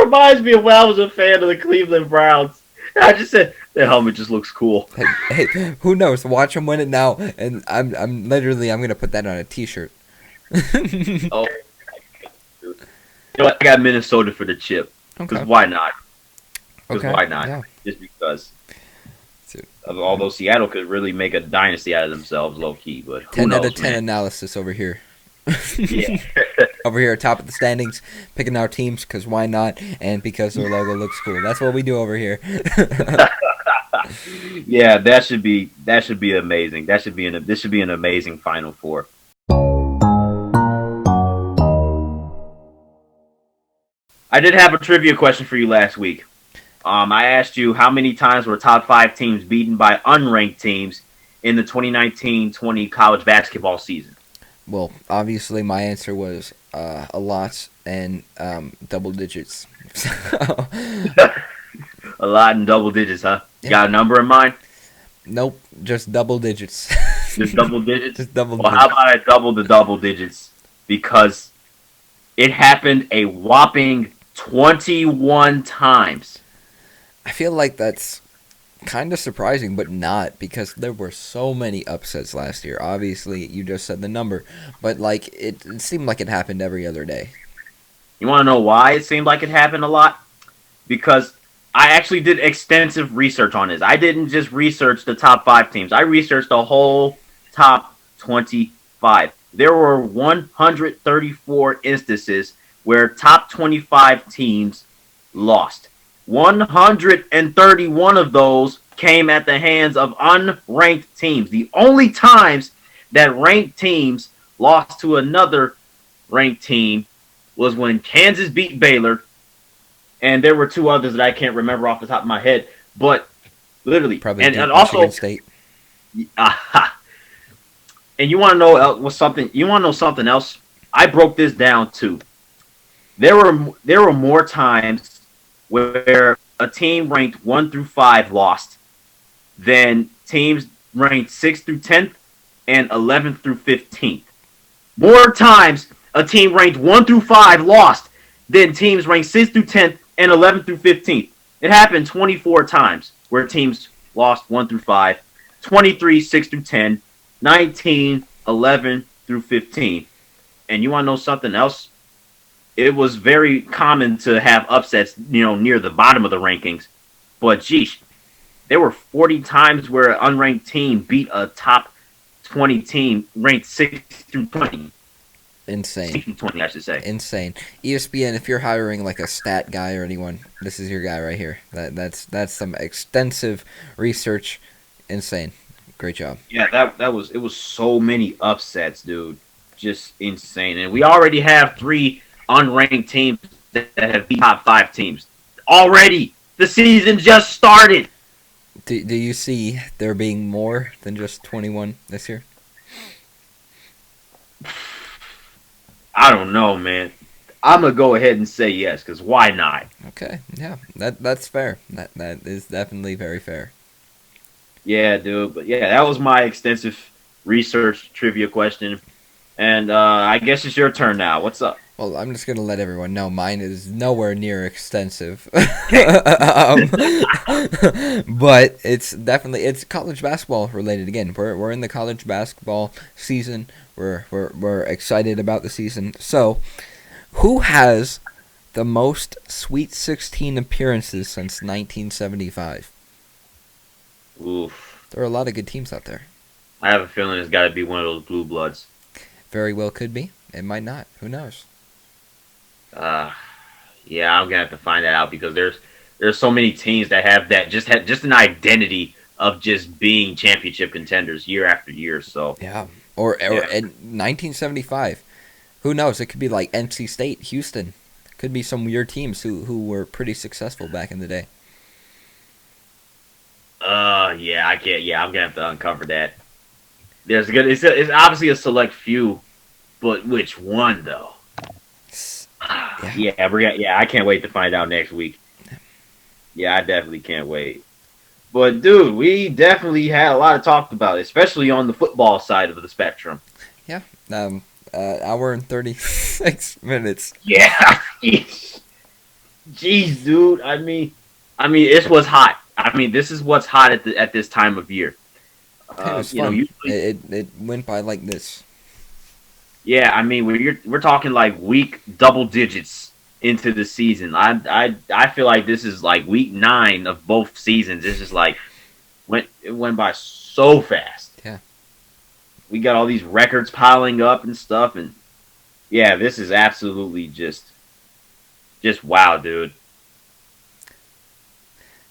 S4: reminds me of when I was a fan of the Cleveland Browns. I just said the helmet just looks cool.
S3: Hey, who knows? Watch them win it now, and I'm gonna put that on a T-shirt.
S4: Oh, you know what? I got Minnesota for the chip. Because why not? Why not? Yeah. Just because. Although Seattle could really make a dynasty out of themselves, low key, but who
S3: 10
S4: knows,
S3: out of 10
S4: man.
S3: analysis over here.
S4: Yeah.
S3: Over here, top of the standings, picking our teams because why not, and because their logo looks cool. That's what we do over here.
S4: Yeah, that should be amazing. This should be an amazing Final Four. I did have a trivia question for you last week. I asked you how many times were top 5 teams beaten by unranked teams in the 2019-20 college basketball season.
S3: Well, obviously my answer was a lot and double digits.
S4: A lot in double digits, huh? You got a number in mind?
S3: Nope, just double digits.
S4: Just double digits?
S3: Just double
S4: digits.
S3: Well,
S4: how about I double the double digits? Because it happened a whopping 21 times.
S3: I feel like that's kind of surprising, but not, because there were so many upsets last year. Obviously, you just said the number, but like it seemed like it happened every other day.
S4: You want to know why it seemed like it happened a lot? Because I actually did extensive research on this. I didn't just research the top 5 teams. I researched the whole top 25. There were 134 instances where top 25 teams lost. 131 of those came at the hands of unranked teams. The only times that ranked teams lost to another ranked team was when Kansas beat Baylor, and there were 2 others that I can't remember off the top of my head. But literally,
S3: probably
S4: and also
S3: Michigan State.
S4: And you want to know something? You want to know something else? I broke this down too. There were more times where a team ranked 1 through 5 lost. Then teams ranked 6th through 10th and 11th through 15th. More times a team ranked 1 through 5 lost than teams ranked 6th through 10th and 11th through 15th. It happened 24 times where teams lost 1 through 5, 23, 6 through 10, 19, 11 through 15. And you want to know something else? It was very common to have upsets, near the bottom of the rankings. But, geez, there were 40 times where an unranked team beat a top 20 team ranked 6 through 20.
S3: Insane.
S4: 6 through 20, I should say.
S3: Insane. ESPN, if you're hiring like a stat guy or anyone, this is your guy right here. That's some extensive research. Insane. Great job.
S4: Yeah, it was so many upsets, dude. Just insane. And we already have 3 unranked teams that have beat top 5 teams. Already. The season just started.
S3: Do you see there being more than just 21 this year?
S4: I don't know, man. I'm going to go ahead and say yes, because why not?
S3: Okay, yeah. That's fair. That is definitely very fair.
S4: Yeah, dude. But yeah, that was my extensive research trivia question. And I guess it's your turn now. What's up?
S3: Well, I'm just going to let everyone know mine is nowhere near extensive. But it's college basketball related again. We're in the college basketball season. We're excited about the season. So, who has the most Sweet 16 appearances since 1975?
S4: Oof.
S3: There are a lot of good teams out there.
S4: I have a feeling it's got to be one of those blue bloods.
S3: Very well could be. It might not. Who knows?
S4: Yeah, I'm gonna have to find that out because there's so many teams that have just an identity of just being championship contenders year after year. So
S3: yeah, or in 1975, who knows? It could be like NC State, Houston. Could be some weird teams who were pretty successful back in the day.
S4: Yeah, I can't. Yeah, I'm gonna have to uncover that. It's obviously a select few, but which one though? Yeah, I can't wait to find out next week. Yeah, I definitely can't wait. But dude, we definitely had a lot to talk about, especially on the football side of the spectrum.
S3: Yeah, hour and 36 minutes.
S4: Yeah, jeez, dude. I mean, it's what's hot. I mean, this is what's hot at this time of year.
S3: It was fun. Usually, it went by like this.
S4: Yeah, I mean, we're talking like week double digits into the season. I feel like this is like week 9 of both seasons. It's just like it went by so fast.
S3: Yeah,
S4: we got all these records piling up and stuff, and yeah, this is absolutely just wow, dude.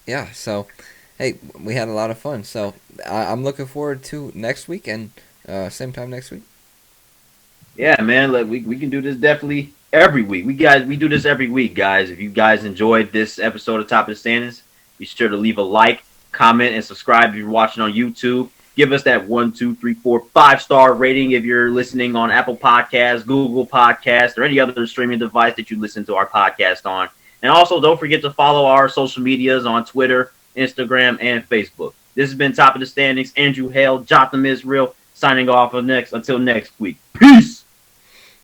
S3: Yeah, so hey, we had a lot of fun. So I'm looking forward to next week and same time next week.
S4: Yeah, man, we can do this definitely every week. We do this every week, guys. If you guys enjoyed this episode of Top of the Standings, be sure to leave a like, comment, and subscribe if you're watching on YouTube. Give us that 1, 2, 3, 4, 5-star rating if you're listening on Apple Podcasts, Google Podcasts, or any other streaming device that you listen to our podcast on. And also, don't forget to follow our social medias on Twitter, Instagram, and Facebook. This has been Top of the Standings. Andrew Hale, Jotham Israel, signing off until next week. Peace!